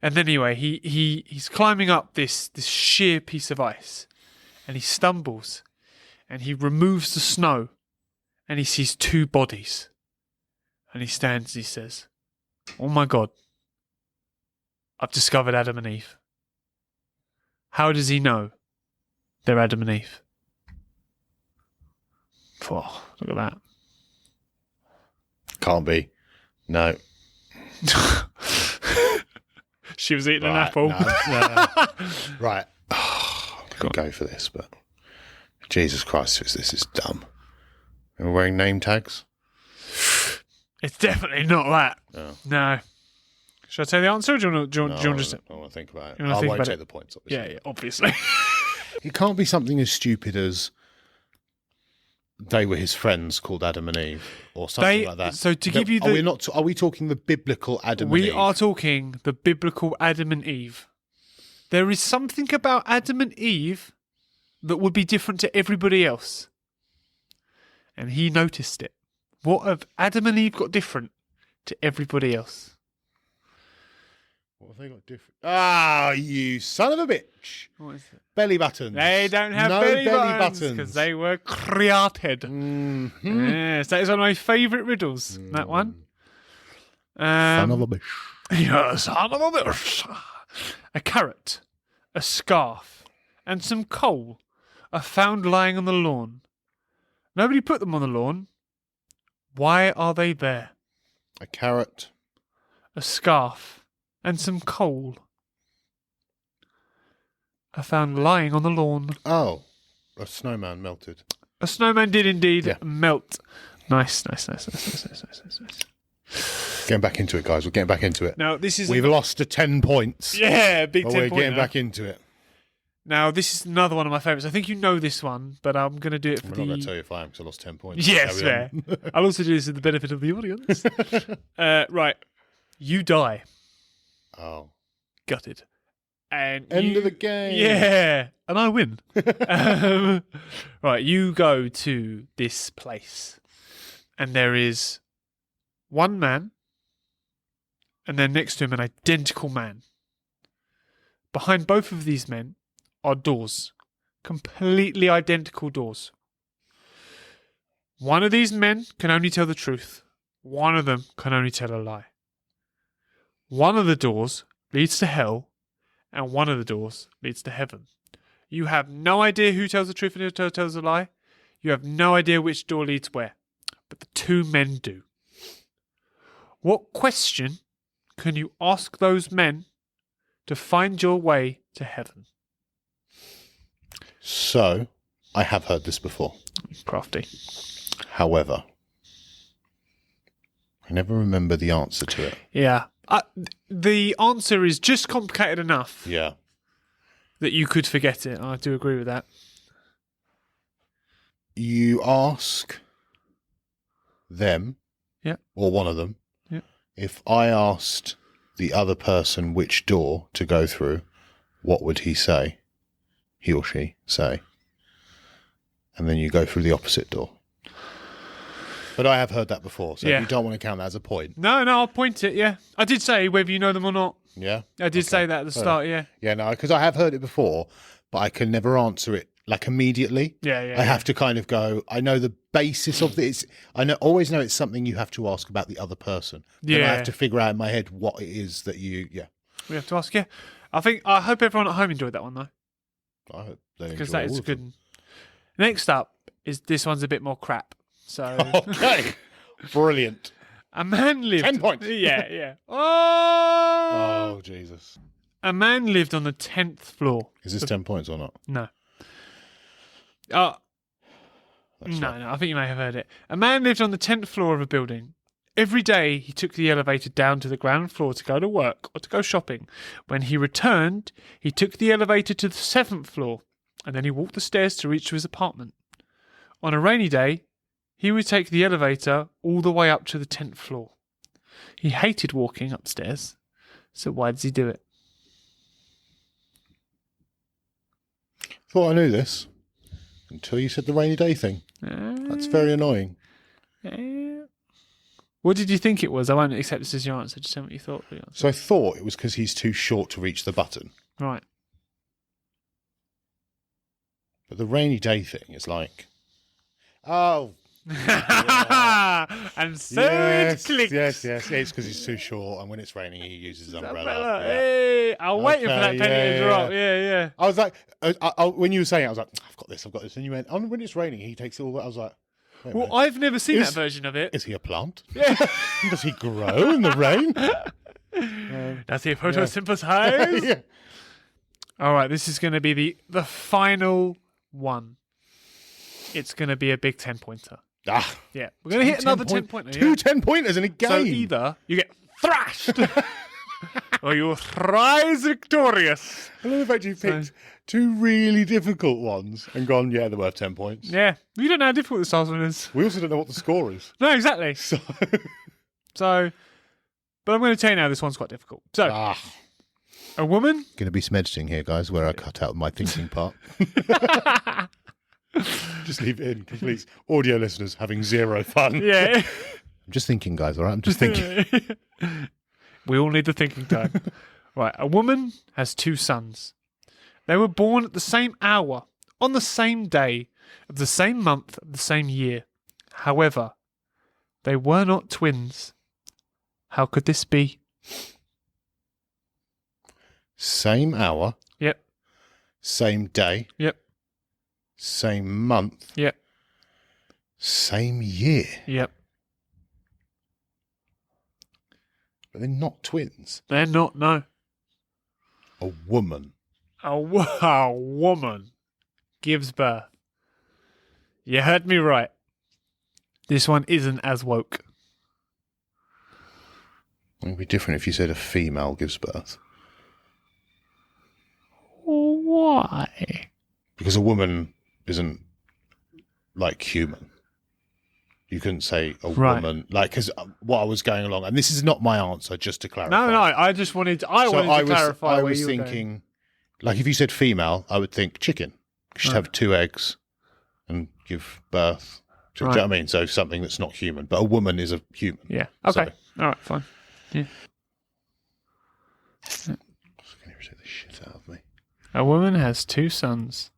And then anyway, he's climbing up this sheer piece of ice, and he stumbles, and he removes the snow, and he sees two bodies, and he stands. And he says, "Oh my God, I've discovered Adam and Eve." How does he know they're Adam and Eve? Oh, look at that. Can't be. No. She was eating an Right, apple. no. Right. I'm going to go for this, but Jesus Christ, this is dumb. Are we wearing name tags? It's definitely not that. No. No. Should I tell you the answer, or do you want to just... I want to think about it. You wanna I think won't about take it? the points, obviously. Yeah, obviously. It can't be something as stupid as they were his friends called Adam and Eve, or something like that. So to give you the... Are we talking the biblical Adam and We Eve? are talking the biblical Adam and Eve. There is something about Adam and Eve that would be different to everybody else. And he noticed it. What have Adam and Eve got different to everybody else? What have they got different? Ah, you son of a bitch. What is it? Belly buttons. They don't have no belly, belly buttons because they were created. Mhm. Yes, that is one of my favourite riddles. That one. Son of a bitch. Yeah, son of a bitch. A carrot, a scarf, and some coal are found lying on the lawn. Nobody put them on the lawn. Why are they there? A carrot. A scarf and some coal are found lying on the lawn. Oh, a snowman melted. A snowman did indeed Yeah. melt. Nice. Getting back into it, guys. We're getting back into it. Now this is We've lost to 10 points. yeah, big But 10 we're point getting now. back into it. Now this is another one of my favourites. I think you know this one, but I'm going to do it for I'm the. not going to tell you if I am, because I lost 10 points. Yes, Carry fair. on. I'll also do this for the benefit of the audience. Right, you die, Oh. gutted, and End of the game. Yeah, and I win. Right, you go to this place, and there is one man, and then next to him an identical man. Behind both of these men are doors, completely identical doors. One of these men can only tell the truth. One of them can only tell a lie. One of the doors leads to hell, and one of the doors leads to heaven. You have no idea who tells the truth and who tells a lie. You have no idea which door leads where. But the two men do. What question can you ask those men to find your way to heaven? So, I have heard this before. Crafty. However, I never remember the answer to it. Yeah. The answer is just complicated enough Yeah. that you could forget it. I do agree with that. You ask them, Yeah. or one of them, Yeah. if I asked the other person which door to go through, what would he say? He or she say. And then you go through the opposite door. But I have heard that before, so Yeah. if you don't want to count that as a point. No, I'll point it, yeah. I did say whether you know them or not. Yeah? I did Okay. say that at the start, yeah. Yeah, no, because I have heard it before, but I can never answer it like immediately. Yeah. I have to kind of go, I know the basis of this. Always know it's something you have to ask about the other person. Then I Yeah. have to figure out in my head what it is that We have to ask, yeah. I hope everyone at home enjoyed that one, though. I hope they Because enjoy that is all a of good them. one. Next up is this one's a bit more crap. So Okay. Brilliant. A man lived. 10 points. Yeah. Oh, Jesus. A man lived on the 10th floor. Is this 10 points or not? No. That's No, right. I think you may have heard it. A man lived on the 10th floor of a building. Every day he took the elevator down to the ground floor to go to work or to go shopping. When he returned, he took the elevator to the 7th floor and then he walked the stairs to reach to his apartment. On a rainy day, he would take the elevator all the way up to the 10th floor. He hated walking upstairs, so why does he do it? Thought I knew this until you said the rainy day thing. That's very annoying. What did you think it was? I won't accept this as your answer. Just tell me what you thought. The answer. So I thought it was because he's too short to reach the button. Right. But the rainy day thing is like, oh, And so it clicks. yes. It's because he's too short, and when it's raining, he uses his umbrella. Umbrella. Yeah. Hey, I'm waiting for that Okay, penny to yeah, drop. Yeah. I was like, when you were saying it, I was like, I've got this. And you went, oh, when it's raining, he takes it all. I was like, wait a Well, minute. I've never seen Is- that version of it. Is he a plant? Yeah. Does he grow in the rain? Does he photosynthesize? Yeah. All right, this is going to be the final one. It's going to be a big 10-pointer. Ah, Yeah, we're going to hit another 10-pointer. Two 10-pointers in a game. So either you get thrashed or you rise victorious. I love the fact you picked two really difficult ones and gone, yeah, they're worth 10 points. Yeah, we don't know how difficult this last one is. We also don't know what the score is. No, exactly. So, But I'm going to tell you now, this one's quite difficult. So, a woman. Going to be some editing here, guys, where I cut out my thinking part. Just leave it in, complete audio listeners having zero fun. Yeah. I'm just thinking, guys, all right? I'm just thinking. We all need the thinking time. Right, a woman has 2 sons. They were born at the same hour, on the same day, of the same month, of the same year. However, they were not twins. How could this be? Same hour, Yep, same day, yep, same month, yep, same year. yep. But they're not twins. They're not, no. A woman. A woman gives birth. You heard me right. This one isn't as woke. It would be different if you said a female gives birth. Why? Because a woman isn't like human. You couldn't say a Right. woman, like, because what I was going along, and this is not my answer, just to clarify. No, I just wanted to, wanted to clarify I where was you were going. thinking, like, if you said female, I would think chicken. She'd have 2 eggs and give birth. Do you know what I mean? So something that's not human, but a woman is a human. Yeah. Okay. So- All right. Fine. Yeah. It's going to irritate the shit out of me. A woman has 2 sons.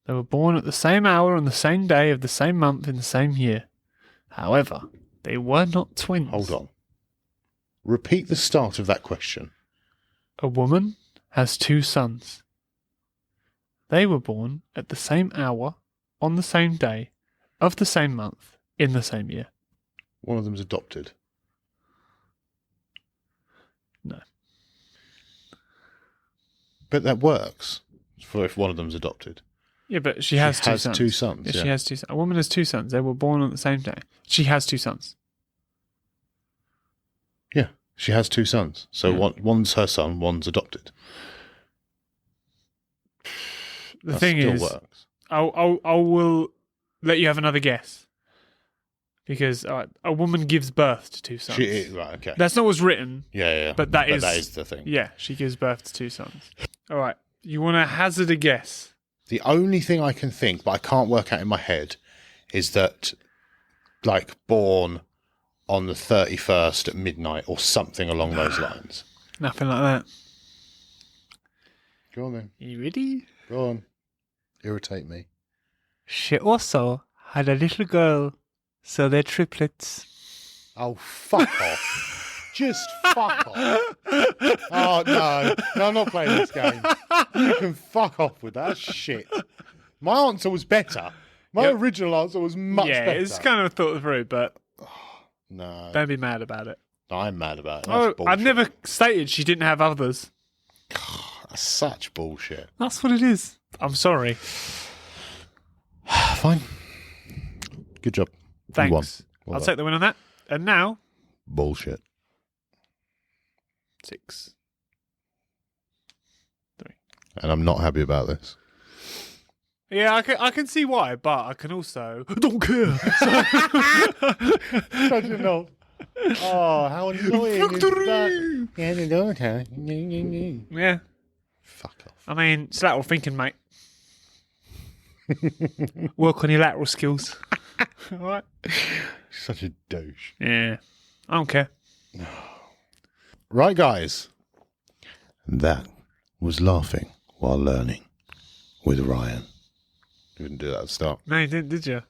They were born at the same hour on the same day of the same month in the same year. However, they were not twins. Hold on. Repeat the start of that question. A woman has 2 sons. They were born at the same hour on the same day of the same month in the same year. One of them's adopted. No. But that works for if one of them's adopted. Yeah, but she has 2 sons. 2 sons. Yeah, Yeah. she has 2 sons. A woman has 2 sons. They were born on the same day. She has 2 sons. Yeah, she has 2 sons. So Yeah. one's her son, one's adopted. The That thing still is, works. I will let you have another guess. Because a woman gives birth to 2 sons. Right, okay. That's not what's written. Yeah. But that is- that is the thing. Yeah, she gives birth to 2 sons. All right. You want to hazard a guess? The only thing I can think, but I can't work out in my head, is that, like, born on the 31st at midnight or something along those lines. Nothing like that. Go on then. You ready? Go on. Irritate me. She also had a little girl, so they're triplets. Oh, fuck off. Just fuck off. Oh, no. No, I'm not playing this game. You can fuck off with that. That's shit. My answer was better. My Yep. original answer was much Yeah, better. it's kind of thought through, but No, Don't be mad about it. I'm mad about it. That's Oh, bullshit. I've never stated she didn't have others. That's such bullshit. That's what it is. I'm sorry. Fine. Good job. You Thanks. won. Well I'll done. take the win on that. And now, Bullshit. 6. And I'm not happy about this. Yeah, I can see why, but I can also don't care. Such a no. Oh, how annoying is that? Yeah. Fuck off. I mean, it's lateral thinking, mate. Work on your lateral skills. All right. Such a douche. Yeah. I don't care. Right, guys. That was Laughing While Learning with Ryan. You didn't do that at the start. No, you didn't, did you?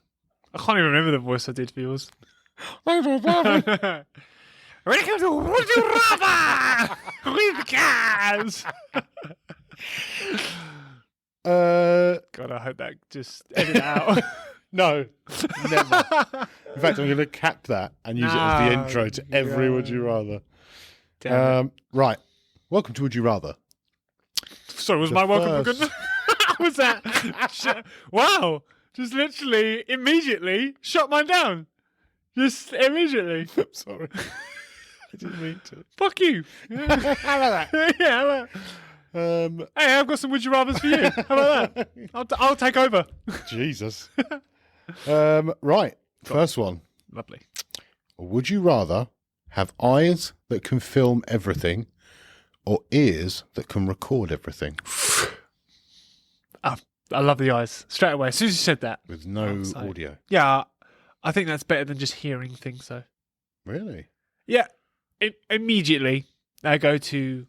I can't even remember the voice I did for yours. Welcome to Would You Rather with Gaz. God, I hope that just edit it out. No, never. In fact, I'm going to cap that and use it as the No, intro to every Would You Rather. Damn it. Right. Welcome to Would You Rather. Sorry, was the my welcome first- good? Was that? Wow! Just literally, immediately shut mine down. Just immediately. Sorry. I didn't mean to. Fuck you. How about that? Yeah. How about... Hey, I've got some would you rather's for you. How about that? I'll take over. Jesus. Right. First one. Lovely. Would you rather have eyes that can film everything or ears that can record everything I love the eyes straight away. As soon as you said that, with no So- audio? yeah, I think that's better than just hearing things. So Really? yeah, immediately I go to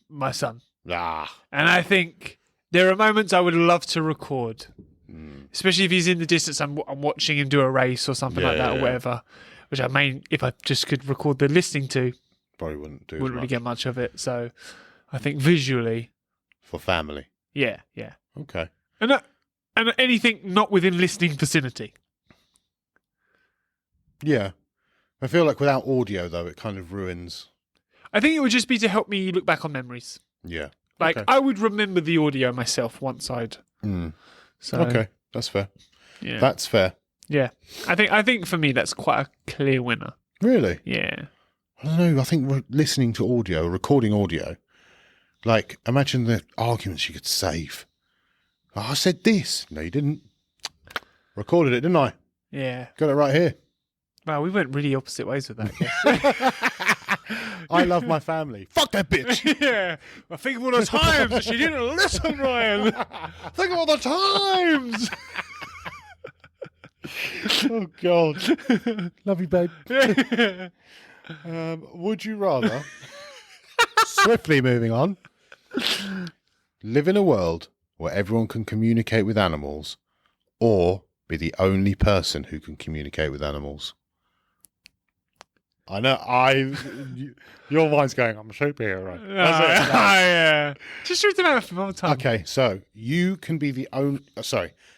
my son, Ah. and I think there are moments I would love to record, Mm. especially if he's in the distance. I'm watching him do a race or something like that, Yeah. or whatever. Which I mean, if I just could record the listening to, Probably wouldn't do as wouldn't really much get much of it. So I think visually, for family. yeah. Okay. And anything not within listening vicinity. Yeah. I feel like without audio, though, it kind of ruins. I think it would just be to help me look back on memories. Yeah. Like Okay. I would remember the audio myself once I'd. Mm. So, Okay. That's fair. Yeah. That's fair. Yeah. I think for me that's quite a clear winner. Really? Yeah. I don't know. I think listening to audio, recording audio, like imagine the arguments you could save. Oh, I said this. No, you didn't. Recorded it, didn't I? Yeah. Got it right here. Wow, we went really opposite ways with that. I guess. I love my family. Fuck that bitch. Yeah. I think of all the times that she didn't listen, Ryan. Think of all the times. Oh God. Love you, babe. Would you rather, swiftly moving on, live in a world where everyone can communicate with animals or be the only person who can communicate with animals? I know, your mind's going, I'm a superhero. That's it. Yeah. Just read them out from all the time. Okay, so you can be the only,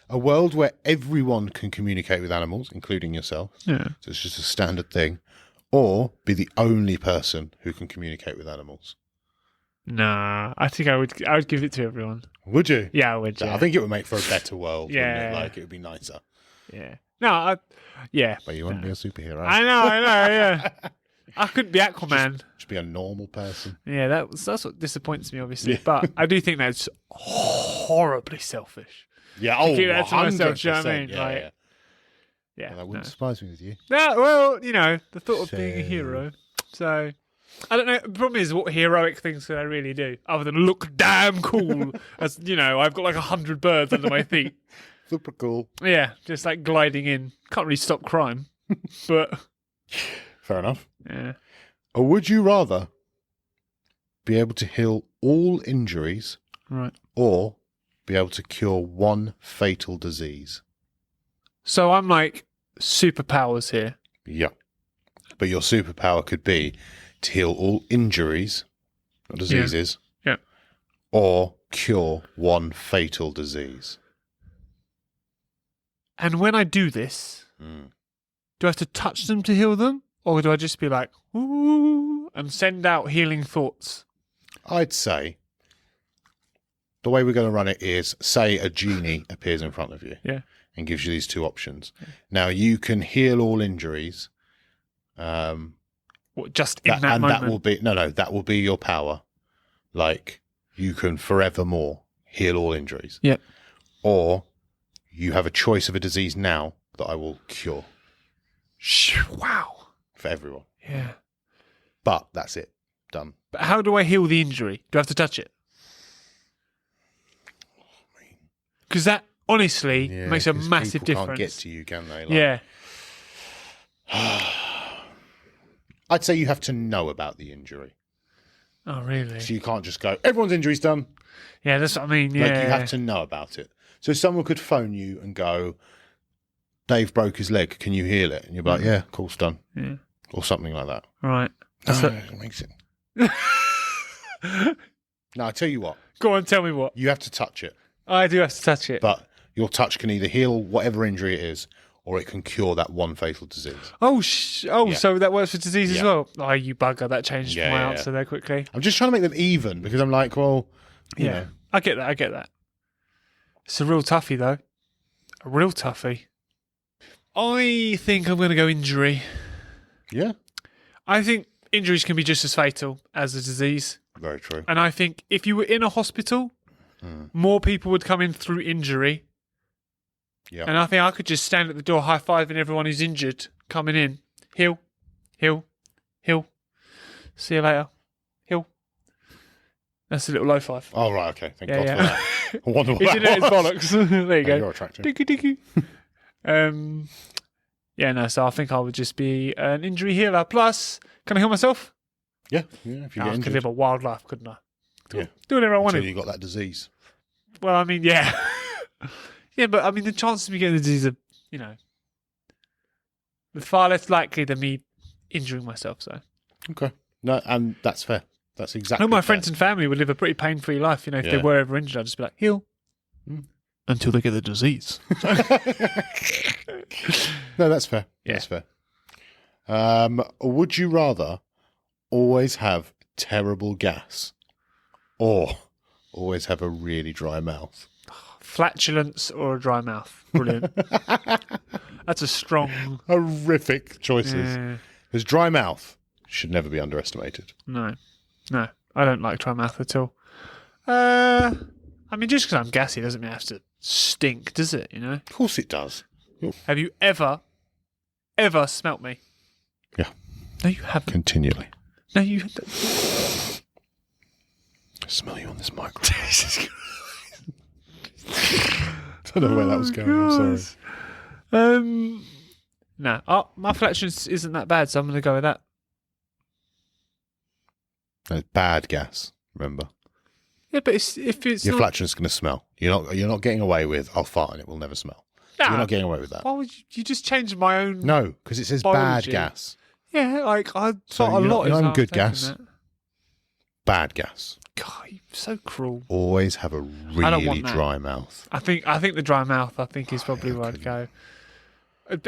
a world where everyone can communicate with animals, including yourself. Yeah. So it's just a standard thing. Or be the only person who can communicate with animals. Nah, I think I would give it to everyone. Would you? Yeah, I would. Yeah. I think it would make for a better world. Yeah. Wouldn't it? Like, it would be nicer. Yeah. No, yeah. But you wouldn't be a superhero. I know, yeah. I couldn't be Aquaman. Just be a normal person. Yeah, that's what disappoints me, obviously. But I do think that's horribly selfish. Yeah, keep that to myself, 100%. do you know what I mean? Yeah, Like, yeah. Yeah. Well, that wouldn't no. surprise me with you. Yeah, well, you know, the thought of being a So- hero. So, I don't know. The problem is, what heroic things can I really do other than look damn cool? As you know, I've got like 100 birds under my feet. Super cool. Yeah, just like gliding in. Can't really stop crime, but Fair enough. yeah. Or would you rather be able to heal all injuries Right. or be able to cure one fatal disease? So I'm like superpowers here. Yeah. But your superpower could be to heal all injuries, not diseases, Yeah. or cure one fatal disease. And when I do this, Mm. do I have to touch them to heal them? Or do I just be like, ooh, and send out healing thoughts? I'd say the way we're going to run it is, say a genie appears in front of you Yeah. and gives you these two options. Now, you can heal all injuries. What, just in that moment? That will be, that will be your power. Like, you can forevermore heal all injuries. Yep. Or you have a choice of a disease now that I will cure Wow. for everyone. Yeah. But that's it. Done. But how do I heal the injury? Do I have to touch it? Because that, honestly, makes a 'cause massive people difference. Can't get to you, can they? Yeah. I'd say you have to know about the injury. Oh, really? So you can't just go, everyone's injury's done. Yeah, that's what I mean. Yeah. Like, you have to know about it. So someone could phone you and go, Dave broke his leg, can you heal it? And you'll be like, yeah, cool, it's done. Yeah. Or something like that. Right. It makes it. No, I tell you what, Go on, tell me what. you have to touch it. I do have to touch it. But your touch can either heal whatever injury it is, or it can cure that one fatal disease. Oh, Yeah. so that works for disease as Yeah. well? Oh, you bugger. That changed Yeah, my yeah, answer there quickly. I'm just trying to make them even because I'm like, well, you Yeah. know. I get that. It's a real toughie, though. A real toughie. I think I'm going to go injury. Yeah, I think injuries can be just as fatal as a disease. very true. And I think if you were in a hospital, more people would come in through injury. Yeah. And I think I could just stand at the door high-fiving everyone who's injured coming in. Heal. See you later. Heal. That's a little low five. Oh, right, okay. Thank Yeah, God yeah. for that. I wonder what He that did it his was. bollocks. There you Oh, go. you're attractive. Diggy. Yeah, no, so I think I would just be an injury healer. Plus, can I heal myself? Yeah, if you I get could injured. live a wild life, couldn't I? Yeah. Do whatever I Until wanted. you got that disease. Well, I mean, yeah. Yeah, but I mean, the chances of me getting the disease are, far less likely than me injuring myself, so. Okay. No, and that's fair. That's I exactly know my fair. friends and family would live a pretty pain-free life, if they Yeah. were ever injured. I'd just be like, heal. Until they get the disease. No, that's fair. Yeah. That's fair. Would you rather always have terrible gas or always have a really dry mouth? Flatulence or a dry mouth. Brilliant. That's a strong... Horrific choices. Yeah. Because dry mouth should never be underestimated. No, I don't like dry mouth at all. I mean, just because I'm gassy doesn't mean I have to stink, does it? Of course it does. Have you ever smelt me? Yeah. No, you haven't. Continually. No, you. I smell you on this microphone. I don't know where that was going. I'm sorry. No, my flatulence isn't that bad, so I'm going to go with that. No, bad gas. Remember, Yeah, but if it's your not, flatulence is going to smell. You're not getting away with I'll fart and it will never smell. Nah, You're not getting away with that. why would you just change my own? No, because it says Biology. bad gas. Yeah, like I So fart a you're lot. not- you're as having I'm good taking gas. that. Bad gas. God, you're so cruel. Always have a I don't really want that. dry mouth. I think the dry mouth. I think is probably where I'd go.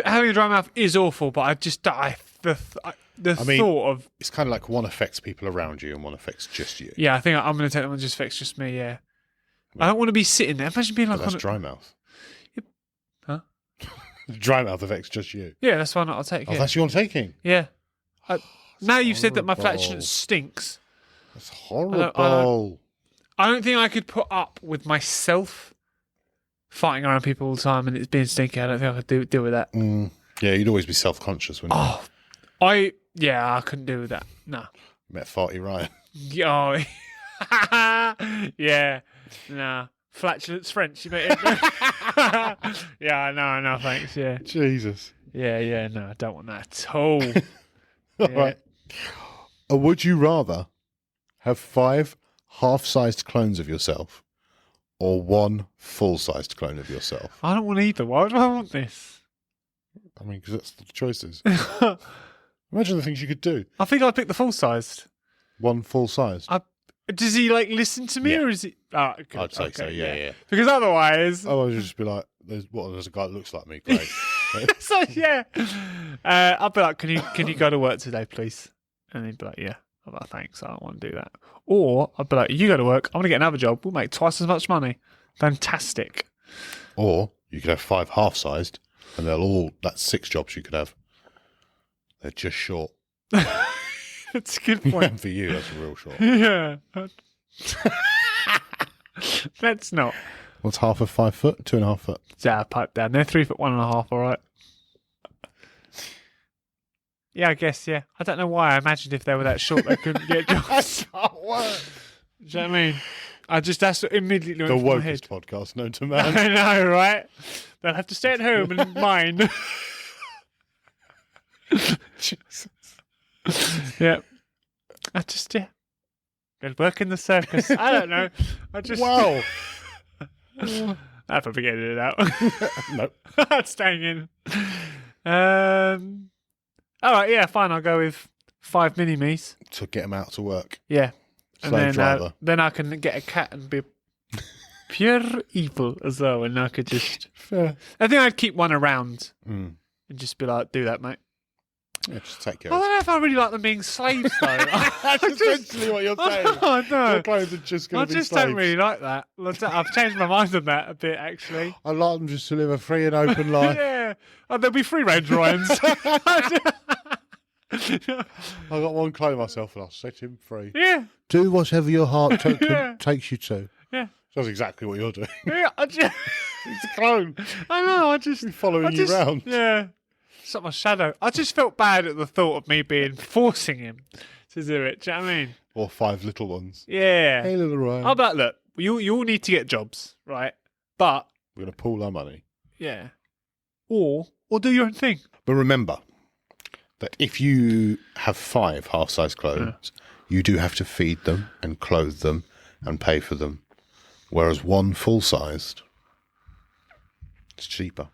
Having a dry mouth is awful, but the mean- thought of It's kind of like one affects people around you and one affects just you. I think I'm going to take that one just affects just me. Yeah, I don't want to be sitting there. Imagine being But like that's dry mouth. Huh? Dry mouth affects just you. Yeah, that's one I'll take. Oh, Yeah, that's your taking. yeah. Now you've said that my horrible. flatulence stinks. That's horrible. I don't think I could put up with myself fighting around people all the time and it's being stinky. I don't think I could deal with that. Yeah, you'd always be self-conscious when you Oh, I couldn't deal with that. No. met Farty Ryan. Oh, yeah. Nah. Flatulence French, you mate. Yeah, no, thanks. Yeah. Jesus. Yeah, no, I don't want that at all. All right. Or would you rather have 5 half-sized clones of yourself or 1 full-sized clone of yourself? I don't want either. Why would I want this? I mean, because that's the choices. Imagine the things you could do. I think I'd pick the full sized. 1 full-sized. Does he listen to me Yeah. or is he? Oh, good. I'd say so, Okay, yeah. Because otherwise, Oh, I'd just be like, there's a guy that looks like me. Great. So yeah, I'll be like, can you go to work today, please? And he'd be like, yeah. I'm like, thanks, I don't want to do that. Or I'd be like, you go to work, I'm gonna get another job. We'll make twice as much money. Fantastic. Or you could have 5 half-sized, and that's 6 jobs you could have. They're just short. That's a good point. And for you, that's real short. Yeah. That's not. What's half of 5 foot? 2.5 foot. Yeah, pipe down. They're 3 foot 1.5, all right. Yeah, I guess, yeah. I don't know why I imagined if they were that short they couldn't get jobs. Do you know what I mean? That's what immediately The went through my head. wokest podcast known to man. I know, right? They'll have to stay at home and mind. Jesus. Yeah. They'll work in the circus. I don't know. Wow. I probably get it out. Nope. That's staying in. All right, yeah, fine. I'll go with 5 mini-me's. To get him out to work. Yeah. Slave driver. Then I can get a cat and be pure evil as well. And I could just... Fair. I think I'd keep one around Mm. and just be like, do that, mate. Yeah, just take care I of don't know if I really like them being slaves, though. That's essentially what you're saying. I know. Your clothes are just I going to be just slaves. don't really like that. I've changed my mind on that a bit, actually. I like them just to live a free and open life. Yeah. Oh, there'll be free range Ryans. I got one clone myself and I'll set him free. Yeah. Do whatever your heart Yeah. takes you to. Yeah. That's exactly what you're doing. Yeah. He's a clone. I know. I just He's following you round. Yeah. It's like my shadow. I just felt bad at the thought of me forcing him to do it. Do you know what I mean? Or 5 little ones. Yeah. Hey, little Ryan. I'll be like, look, you all need to get jobs, right? But We're going to pool our money. yeah, or do your own thing. But remember that if you have 5 half-size clones, you do have to feed them and clothe them and pay for them. Whereas 1 full-sized, it's cheaper.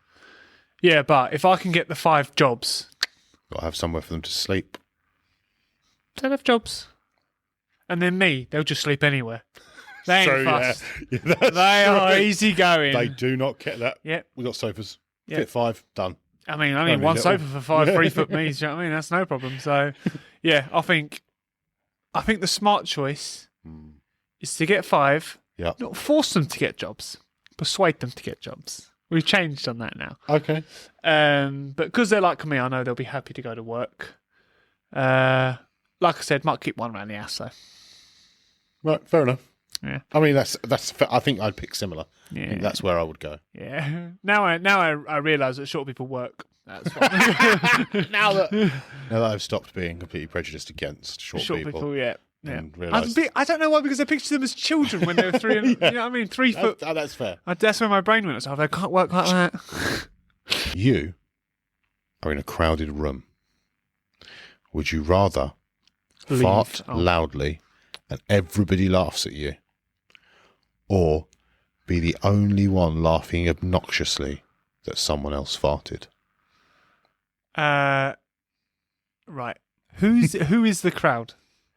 Yeah, but if I can get the 5 jobs, Got to have somewhere for them to sleep. they'll have jobs. And then me, they'll just sleep anywhere. They ain't fussed. Yeah, that's They are true. easy going. They do not get that. Yep. We got sofas. Yep. Fit 5, done. I mean, I Only need one little. sofa for 5 3-foot me's. You know what I mean? That's no problem. So, yeah, I think the smart choice is to get 5. Yeah. Not force them to get jobs. Persuade them to get jobs. We've changed on that now. Okay. But because they're like me, I know they'll be happy to go to work. Like I said, might keep one around the house though. Right, fair enough. Yeah. I mean, that's. I think I'd pick similar. I Yeah. think that's where I would go. Yeah. Now I realise that short people work. That's fine. Now that I've stopped being completely prejudiced against short people. Yeah. Yeah. And realised- I don't know why, because I pictured them as children when they were 3 and you know what I mean, 3 foot. That's fair. That's where my brain went. So they can't work like that. You are in a crowded room. Would you rather Leave. fart Oh. loudly and everybody laughs at you, or be the only one laughing obnoxiously that someone else farted? Right. Who is the crowd?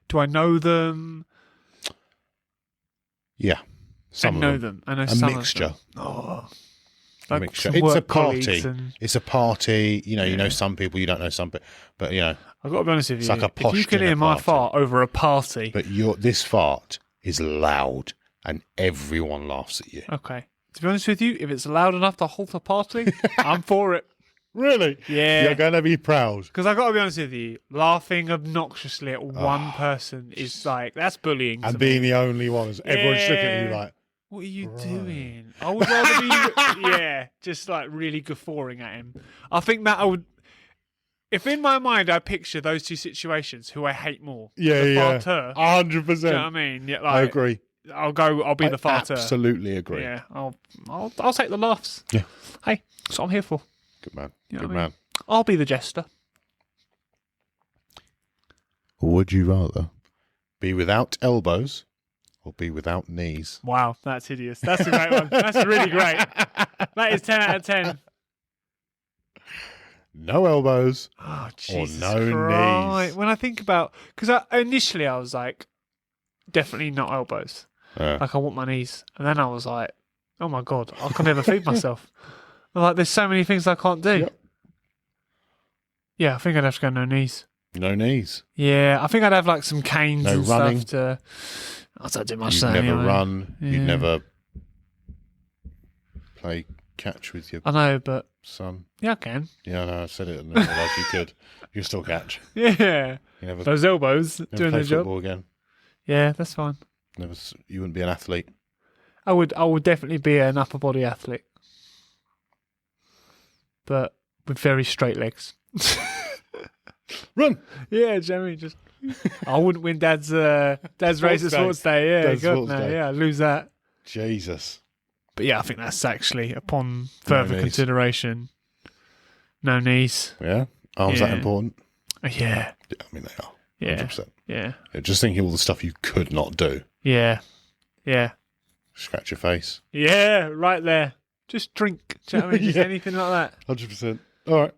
Do I know them? Yeah, some I of know them. them. I know A some mixture. Of them. Oh, A like mixture. some It's a work party. colleagues and- It's a party. You know some people, you don't know some people, but you know. I've got to be honest with you. like a if posh you can dinner hear my party. fart over a party, But this fart is loud, and everyone laughs at you. okay. To be honest with you, if it's loud enough to halt a party, I'm for it. Really? Yeah. You're going to be proud. Because I've got to be honest with you, laughing obnoxiously at one person is like, that's bullying. And to being me. the only one, as everyone's looking at you Yeah. like, What are you doing? I would rather be, yeah, just like really guffawing at him. I think that I would, if in my mind I picture those 2 situations, who I hate more, the farter, 100%. do you know what I mean? Yeah, like, I agree. I'll be the farter. Absolutely agree. Yeah, I'll take the laughs. Yeah. Hey, that's what I'm here for. Good man. You know Good what I mean? man. I'll be the jester. Would you rather be without elbows or be without knees? Wow, that's hideous. That's a great one. That's really great. That is 10 out of 10. No elbows. Oh, Jesus no Christ. knees. When I think about, because initially I was like, definitely not elbows. Like I want my knees, and then I was like, oh my God, I can never feed myself. I'm like, there's so many things I can't do. Yep. Yeah, I think I'd have to go no knees. No knees. Yeah, I think I'd have like some canes No and running. stuff to. I don't do much You'd that never anyway. run. Yeah. You'd never play catch with your I know, but son. yeah, I can. Yeah, no, I said it and I realised you could. You still catch. Yeah, You never, those elbows never doing play the job. football again. Yeah, that's fine. You wouldn't be an athlete. I would definitely be an upper body athlete, but with very straight legs. Run! Yeah, Jamie, just. I wouldn't win Dad's race at Sports Day. Yeah, Dad's God, Sports no, Day. yeah, I'd lose that. Jesus. But yeah, I think that's actually upon further knees. consideration. No knees. Yeah? Arms that Yeah. important? Yeah, Yeah, I mean, they are. yeah, 100%. yeah, Yeah, just thinking all the stuff you could not do. yeah, yeah, Scratch your face. yeah. Right there. Just drink. Do you know what I mean? Just Yeah. anything like that. 100%. All right.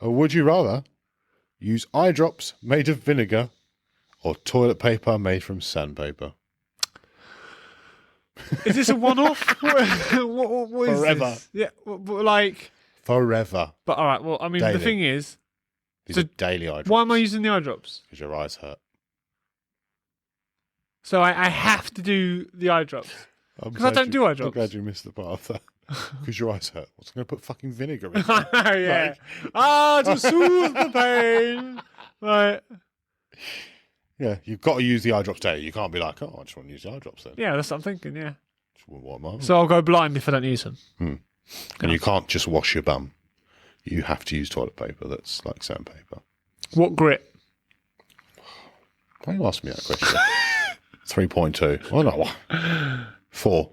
Or would you rather use eye drops made of vinegar or toilet paper made from sandpaper? Is this a one-off? what is Forever. this? Yeah, like. Forever. But all right. Well, I mean, the Daily. thing is, These So are daily eye drops. why am I using the eye drops? Because your eyes hurt. So I have to do the eye drops. Because I don't do eye I'm drops. glad you missed the part of that. Because your eyes hurt. What's going to put fucking vinegar in? Yeah. To soothe the pain. Right. Yeah, you've got to use the eye drops daily. You can't be like, oh, I just want to use the eye drops then. Yeah, that's what I'm thinking. Yeah. What am I? So I'll go blind if I don't use them. And you can't just wash your bum. You have to use toilet paper that's like sandpaper. What grit? Why you ask me that question? 3.2. Oh no. 4.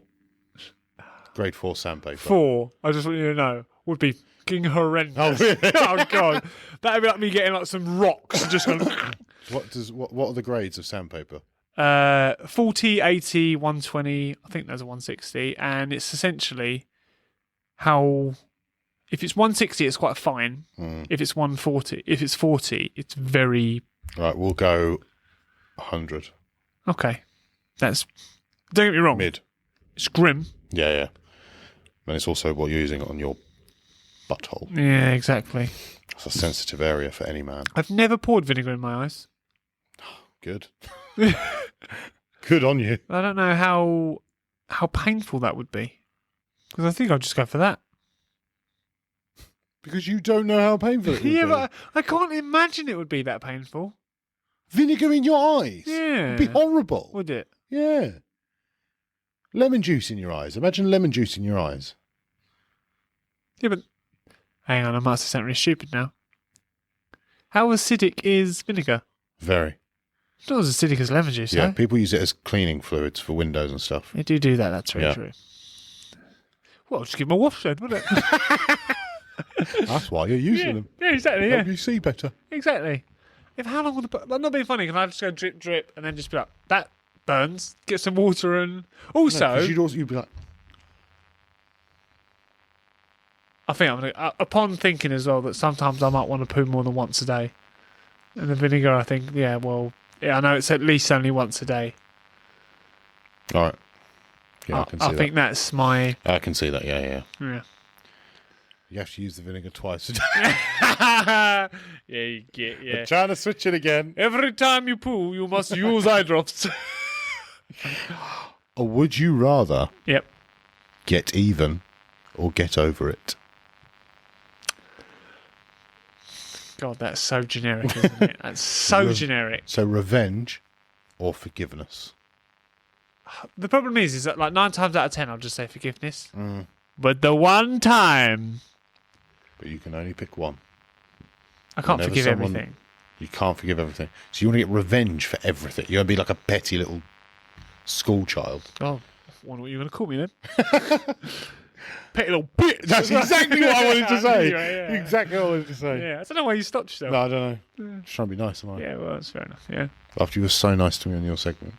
Grade 4 sandpaper. 4. I just want you to know would be fucking horrendous. Oh, really? Oh god, that'd be like me getting like some rocks and just going. What are the grades of sandpaper? 40, 80, 120. I think there's a 160, and it's essentially how. If it's 160, it's quite fine. If it's 140, if it's 40, it's very Right, we'll go 100. okay. That's don't get me wrong. Mid. It's grim. Yeah. And it's also what you're using on your butthole. Yeah, exactly. It's a sensitive area for any man. I've never poured vinegar in my eyes. Good. Good on you. I don't know how painful that would be. Because I think I'll just go for that. Because you don't know how painful it would Yeah, be. but I can't imagine it would be that painful. Vinegar in your eyes. Yeah. It'd be horrible. Would it? Yeah. Lemon juice in your eyes. Imagine lemon juice in your eyes. Yeah, but hang on, I might say something really stupid now. How acidic is vinegar? Very. It's not as acidic as lemon juice, Yeah, though. people use it as cleaning fluids for windows and stuff. They do that, that's very Yeah. true. Well, just give them a wash then, wouldn't it? That's why you're using them. Yeah, exactly, yeah. Help you see better. Exactly. If how long would the I'm not being funny, can I just go drip, drip, and then just be like, that burns, get some water and also No, 'cause you'd be like, I think I'm gonna upon thinking as well that sometimes I might want to poo more than once a day. And the vinegar I think, yeah, I know it's at least only once a day. all right. Yeah, I can see I think that's my that. I can see that, yeah. yeah. You have to use the vinegar twice a day. Yeah, you get I'm trying to switch it again. Every time you poo, you must use eye drops. Or would you rather Yep. get even or get over it? God, that's so generic, isn't it? That's so generic. So revenge or forgiveness? The problem is that like 9 times out of 10, I'll just say forgiveness. But the one time But you can only pick one. I can't Whenever forgive someone- everything. You can't forgive everything. So you want to get revenge for everything. You're going to be like a petty little school child. Oh, I wonder what you're going to call me then. Petty little bitch. That's exactly what I wanted to say. Yeah. Exactly what I wanted to say. Yeah, I don't know why you stopped yourself. No, I don't know. Just trying to be nice, am I? Yeah, well, that's fair enough. Yeah. After you were so nice to me on your segment.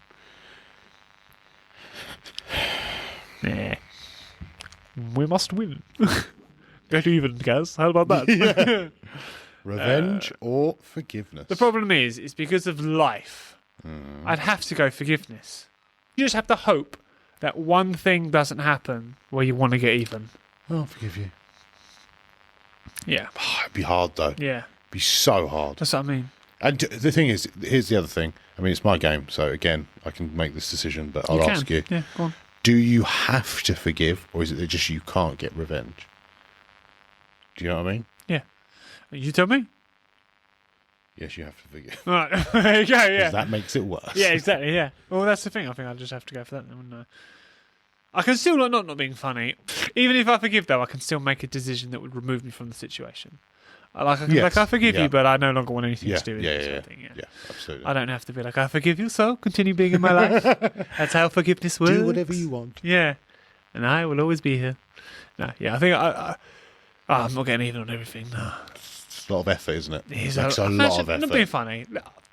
Yeah. We must win. Get even, guys. How about that? Revenge or forgiveness? The problem is, it's because of life. I'd have to go forgiveness. You just have to hope that one thing doesn't happen where you want to get even. I'll forgive you. Yeah. It'd be hard, though. Yeah. Be so hard. That's what I mean. And the thing is, here's the other thing. I mean, it's my game, so again, I can make this decision, but I'll ask you. Yeah, go on. Do you have to forgive, or is it that just you can't get revenge? Do you know what I mean? Yeah. You tell me. Yes, you have to forgive. Right. There you go, yeah. Because that makes it worse. Yeah, exactly, yeah. Well, that's the thing. I think I'd just have to go for that then, wouldn't I? I can still not being funny. Even if I forgive, though, I can still make a decision that would remove me from the situation. I can be like, I forgive you, but I no longer want anything to do with it. Sort of thing, Yeah, absolutely. I don't have to be like, I forgive you, so continue being in my life. That's how forgiveness works. Do whatever you want. Yeah. And I will always be here. No, yeah, I think I'm not getting even on everything. No. It's a lot of effort, isn't it? It is It's a lot of effort. Not being funny.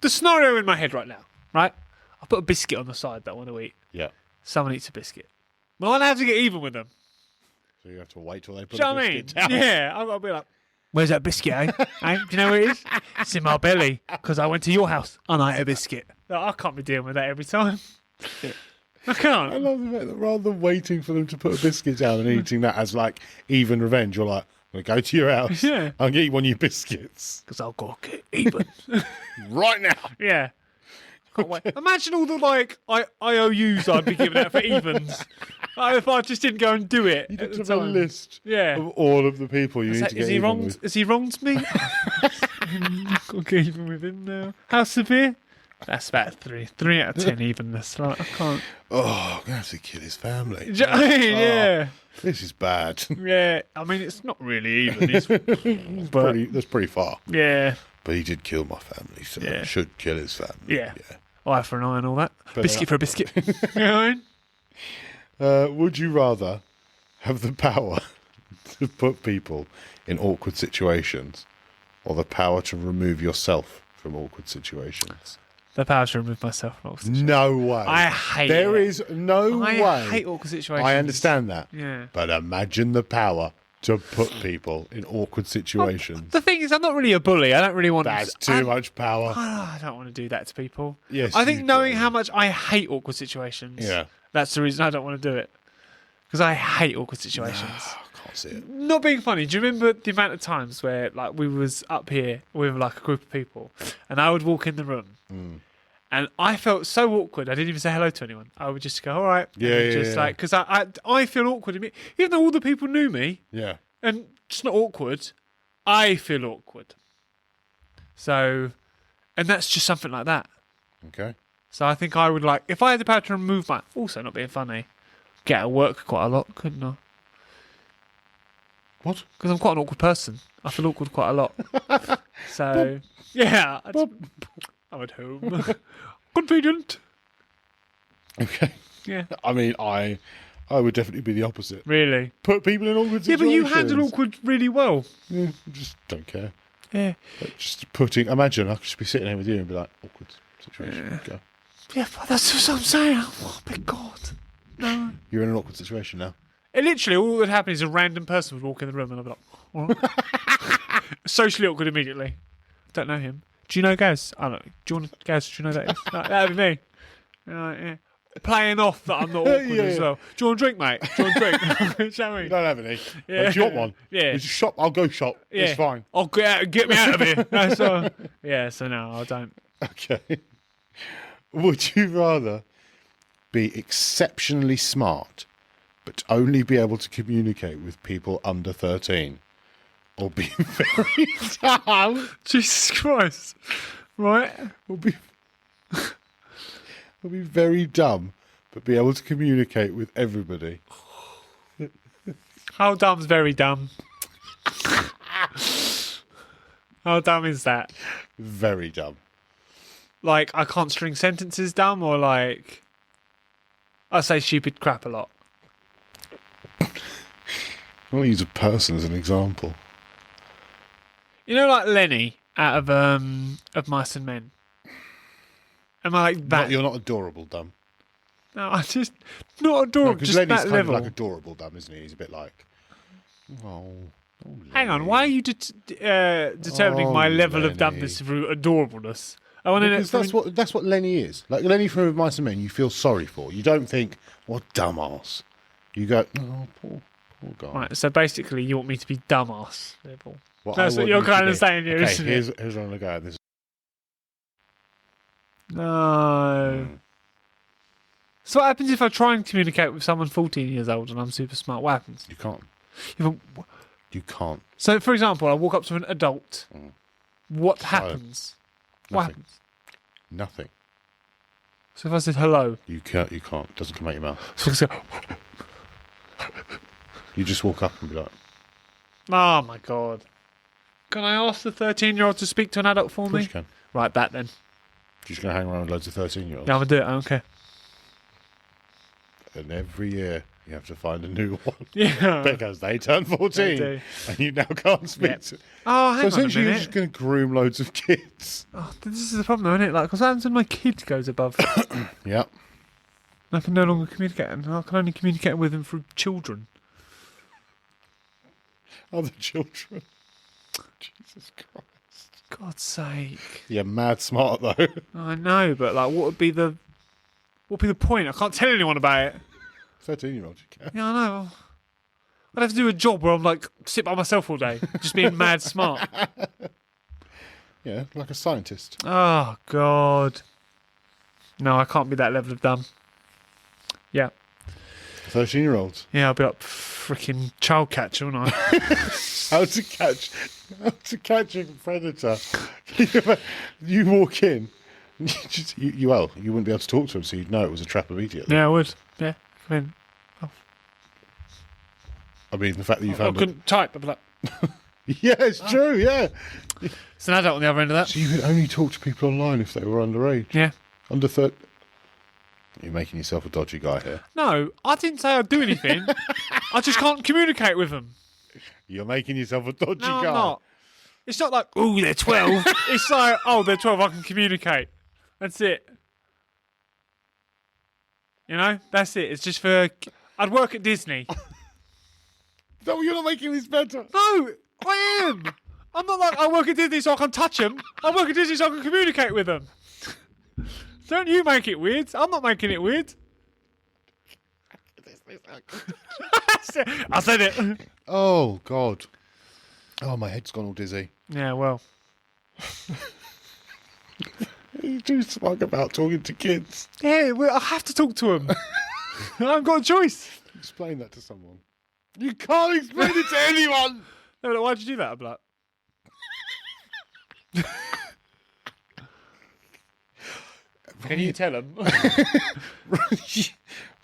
The scenario in my head right now, right? I put a biscuit on the side that I want to eat. Yeah. Someone eats a biscuit. Well, I have to get even with them. So you have to wait till they put Do you know the what I mean? biscuit down. Yeah, I've got to be like, where's that biscuit, eh? Eh? Do you know where it is? It's in my belly because I went to your house and I ate a biscuit. Like, I can't be dealing with that every time. I can't. I love the fact that rather than waiting for them to put a biscuit down and eating that as like even revenge, you're like, I'm going to go to your house. Yeah. I'll get you one of your biscuits. Because I'll go get even. Right now. Yeah. Can't wait. Imagine all the like IOUs I'd be giving out for evens. Like, if I just didn't go and do it. You at did the have a time. list Yeah. of all of the people you need to get Is he even wronged? with. Has he wronged me? Got to get even with him now. How severe? That's about 3 out of 10 evenness. Like, I can't. Oh, I'm going to have to kill his family. Do you know what I mean? Yeah. This is bad. Yeah. I mean, it's not really even. It's, but That's pretty far. yeah. But he did kill my family, so Yeah. I should kill his family. Yeah. Eye for an eye and all that. But, biscuit for a biscuit. You know what I mean? Would you rather have the power to put people in awkward situations or the power to remove yourself from awkward situations? The power to remove myself from awkward situations. No way. I hate There it. is no way. I hate awkward situations. I understand that. Yeah. But imagine the power to put people in awkward situations. The thing is, I'm not really a bully. I don't really want That's to. too much power. I don't want to do that to people. Yes, I think you knowing do. how much I hate awkward situations. Yeah. That's the reason I don't want to do it. Because I hate awkward situations. I can't see it. Not being funny. Do you remember the amount of times where like we was up here with like a group of people, and I would walk in the room, and I felt so awkward. I didn't even say hello to anyone. I would just go, all right. Yeah, and yeah, just yeah. like because I feel awkward even though all the people knew me. Yeah. And it's not awkward. I feel awkward. So, and that's just something like that. Okay. So I think I would like, if I had the power to remove my, also not being funny, get out of work quite a lot, couldn't I? What? Because I'm quite an awkward person. I feel awkward quite a lot. So, yeah. I'm at home. Convenient. Okay. Yeah. I mean, I would definitely be the opposite. Really? Put people in awkward Yeah, situations. but you handle awkward really well. Yeah, I just don't care. Yeah. But just putting, imagine I could just be sitting here with you and be like, awkward situation. Go. Yeah, but that's what I'm saying. Oh, my God. No. You're in an awkward situation now. It literally, all that would happen is a random person would walk in the room and I'd be like, all right. Socially awkward immediately. Don't know him. Do you know Gaz? I don't know. Do you want Gaz? Do you know that? That'd be me. Yeah. Playing off that I'm not awkward Yeah, as yeah. well. Do you want a drink, mate? Do you want a drink? Shall we? You don't have any. Yeah. Do you want one? Yeah. It's a shop. I'll go shop. Yeah. It's fine. Oh, get me out of here. No, so, yeah, so no, I don't. Okay. Would you rather be exceptionally smart but only be able to communicate with people under 13? Or be very dumb? Jesus Christ. Right? Or be very dumb but be able to communicate with everybody? How dumb's very dumb? How dumb is that? Very dumb. Like, I can't string sentences dumb, or like, I say stupid crap a lot. I want to use a person as an example. You know, like Lenny out of Mice and Men. Am I like that? You're not adorable dumb. No, I just not adorable. Because just Lenny's that kind level. of like adorable dumb, isn't he? He's a bit like, oh Hang on, Lenny. why are you determining Oh, my level Lenny. of dumbness through adorableness? I want to know. Because that's what Lenny is. Like Lenny from Mice and Men, you feel sorry for. You don't think, what dumbass. You go, oh, poor guy. Right, so basically, you want me to be dumbass level. That's what you're kind of saying here, okay, isn't here's, it? Here's where I'm going to go. This No. So what happens if I try and communicate with someone 14 years old and I'm super smart? What happens? You can't. If You can't. So, for example, I walk up to an adult. What happens? What Nothing. happens? Nothing. So if I said hello, You can't. You can't. It doesn't come out your mouth. so I say, You just walk up and be like, oh my god. Can I ask the 13-year-old to speak to an adult for of course me? you can. Right, that then. You're just going to hang around with loads of 13-year-olds. Yeah, I'm going to do it. I don't care. And every year you have to find a new one. Yeah. Because they turn 14. They do. And you now can't speak Yep. to. Oh, So hang on a essentially you're minute. just going to groom loads of kids. Oh, this is the problem, isn't it? Like, because what happens when my kid goes above? Yep. I can no longer communicate. And I can only communicate with them through children. Other children. Jesus Christ. God's sake. You're mad smart though. I know, but like, what would be the point? I can't tell anyone about it. 13-year-old you can. Yeah, I know. I'd have to do a job where I'm like sit by myself all day, just being mad smart. Yeah, like a scientist. Oh God. No, I can't be that level of dumb. Yeah. 13-year-olds. Yeah, I'll be like freaking child catcher, won't I? How to catch a predator. You walk in, you wouldn't be able to talk to him, so you'd know it was a trap immediately. Yeah, I would. Yeah. I mean, The fact that you I found it. couldn't type. I'd be like, Yeah, it's true, yeah. it's an adult on the other end of that. So you could only talk to people online if they were underage. Yeah. Under 30. You're making yourself a dodgy guy here. No, I didn't say I'd do anything. I just can't communicate with them. You're making yourself a dodgy No, guy. I'm not. It's not like, oh, they're 12. It's like, oh, they're 12, I can communicate. That's it. You know, that's it. It's just for... I'd work at Disney. No, you're not making this better. No, I am. I'm not like, I work at Disney so I can touch them. I work at Disney so I can communicate with them. Don't you make it weird. I'm not making it weird. I said it. Oh, God. Oh, my head's gone all dizzy. Yeah, well. You too smug about talking to kids. Yeah, well, I have to talk to them. I haven't got a choice. Explain that to someone. You can't explain it to anyone. No, but why'd you do that? I'm like, can you tell them?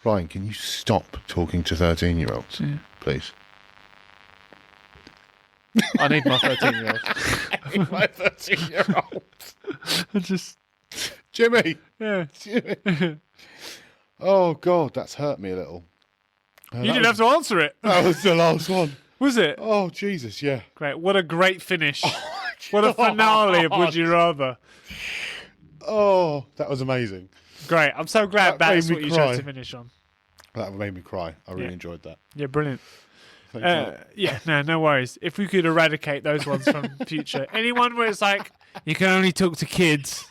Ryan, can you stop talking to 13-year-olds, Yeah. please? I need my 13-year-old. My 13-year-old. I just, Jimmy. yeah. Jimmy. Oh, God, that's hurt me a little. You didn't have to answer it. That was the last one. Was it? Oh, Jesus, yeah. Great. What a great finish. What a finale of Would You Rather. Oh, that was amazing. Great. I'm so glad That that's made what me you cry. chose to finish on. That made me cry. I really Yeah. enjoyed that. Yeah, brilliant. Thanks a lot. Yeah, no worries. If we could eradicate those ones from future, anyone where it's like you can only talk to kids,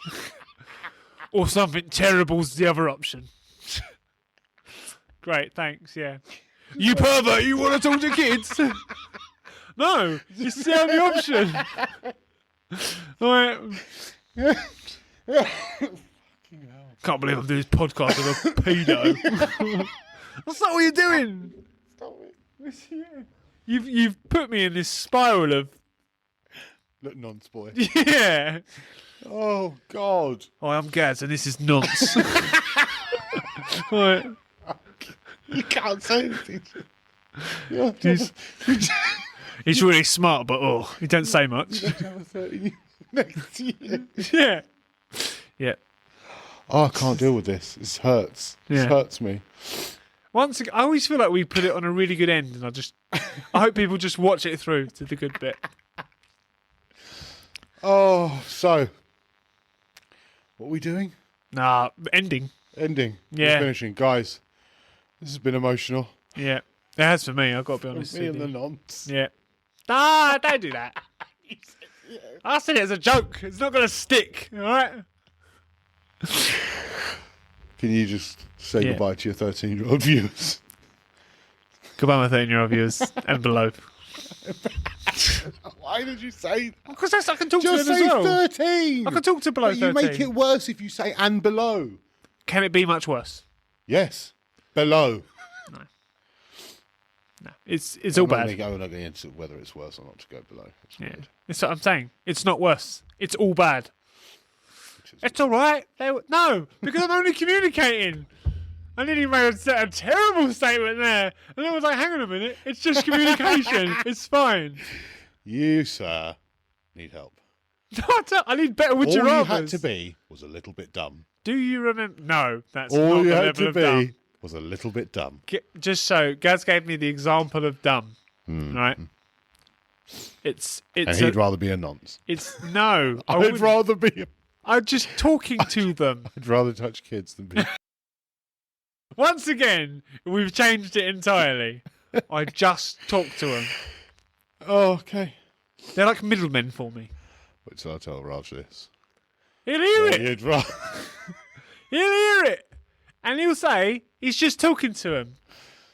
or something terrible's the other option. Great, thanks. Yeah, you pervert. You want to talk to kids? No, it's the only option. All right. Can't believe I'm doing this podcast with a pedo. That's not what you're doing. Stop it. You've put me in this spiral of Look, nonce boy. yeah. Oh, God. Hi, I'm Gaz, and this is nonce. Right. You can't say anything. Yeah, He's really smart, but he don't say much. have a 30 next to you. Yeah. Yeah. Oh, I can't deal with this. This hurts. Yeah. This hurts me. Once again, I always feel like we put it on a really good end, and I hope people just watch it through to the good bit. Oh, so what are we doing? Nah, ending. Ending. Yeah. We're finishing. Guys, this has been emotional. Yeah. It has for me, I've got to be honest Me with and the you. nonce. Yeah. Ah, don't do that. I said it as a joke. It's not going to stick, all right? Can you just say Yeah. goodbye to your 13-year-old viewers? Goodbye, my 13-year-old viewers and below. Why Why did you say that? Because I can talk Just to them say as well. 13. I can talk to below But you 13. make it worse if you say and below. Can it be much worse? Yes. Below. No, it's all bad. I'm not going into whether it's worse or not to go below. It's Yeah, weird. it's what I'm saying. It's not worse. It's all bad. Which is It's all right. No, because I'm only communicating. I nearly made a terrible statement there, and I was like, "Hang on a minute. It's just communication. It's fine." You, sir, need help. No, I need better would All you you rather. had to be was a little bit dumb. Do you remember? No, that's All not you the had level to of be dumb. was a little bit dumb. Just so Gaz gave me the example of dumb, Hmm. right? It's And he'd rather be a nonce. it's no. I I'd wouldn't. rather be. I'm just talking to them. I'd rather touch kids than be. Once again, we've changed it entirely. I just talk to them. Oh, okay. They're like middlemen for me. Wait till I tell Raj this. He'll hear it. You'd rather. He'll hear it. And he'll say, he's just talking to him.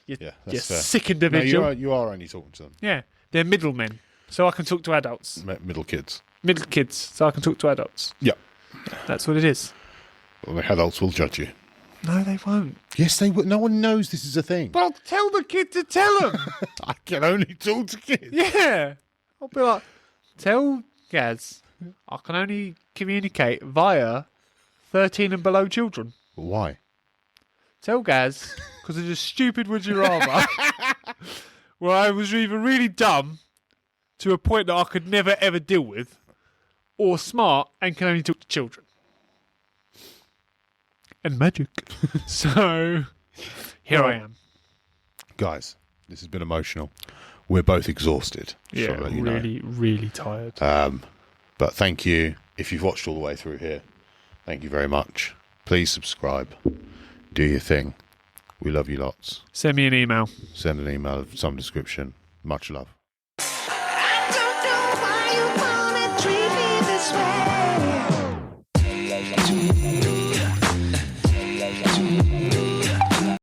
You Yeah, that's fair. sick No, individual. you are only talking to them. Yeah, they're middlemen. So I can talk to adults. Middle kids. Middle kids. So I can talk to adults. Yeah. That's what it is. Well, the adults will judge you. No, they won't. Yes, they will. No one knows this is a thing. But I'll tell the kid to tell them. I can only talk to kids. Yeah. I'll be like, tell Gaz, I can only communicate via 13 and below children. Why? Tell Gaz, because it's a stupid would you rather, where I was either really dumb to a point that I could never ever deal with, or smart and can only talk to children. And magic. So, here I am. Guys, this has been emotional. We're both exhausted. Yeah, so I'll let you know. really, really tired. But thank you. If you've watched all the way through here, thank you very much. Please subscribe. Do your thing. We love you lots. Send me an email. Send an email of some description. Much love. I don't know why you wanna treat me this way.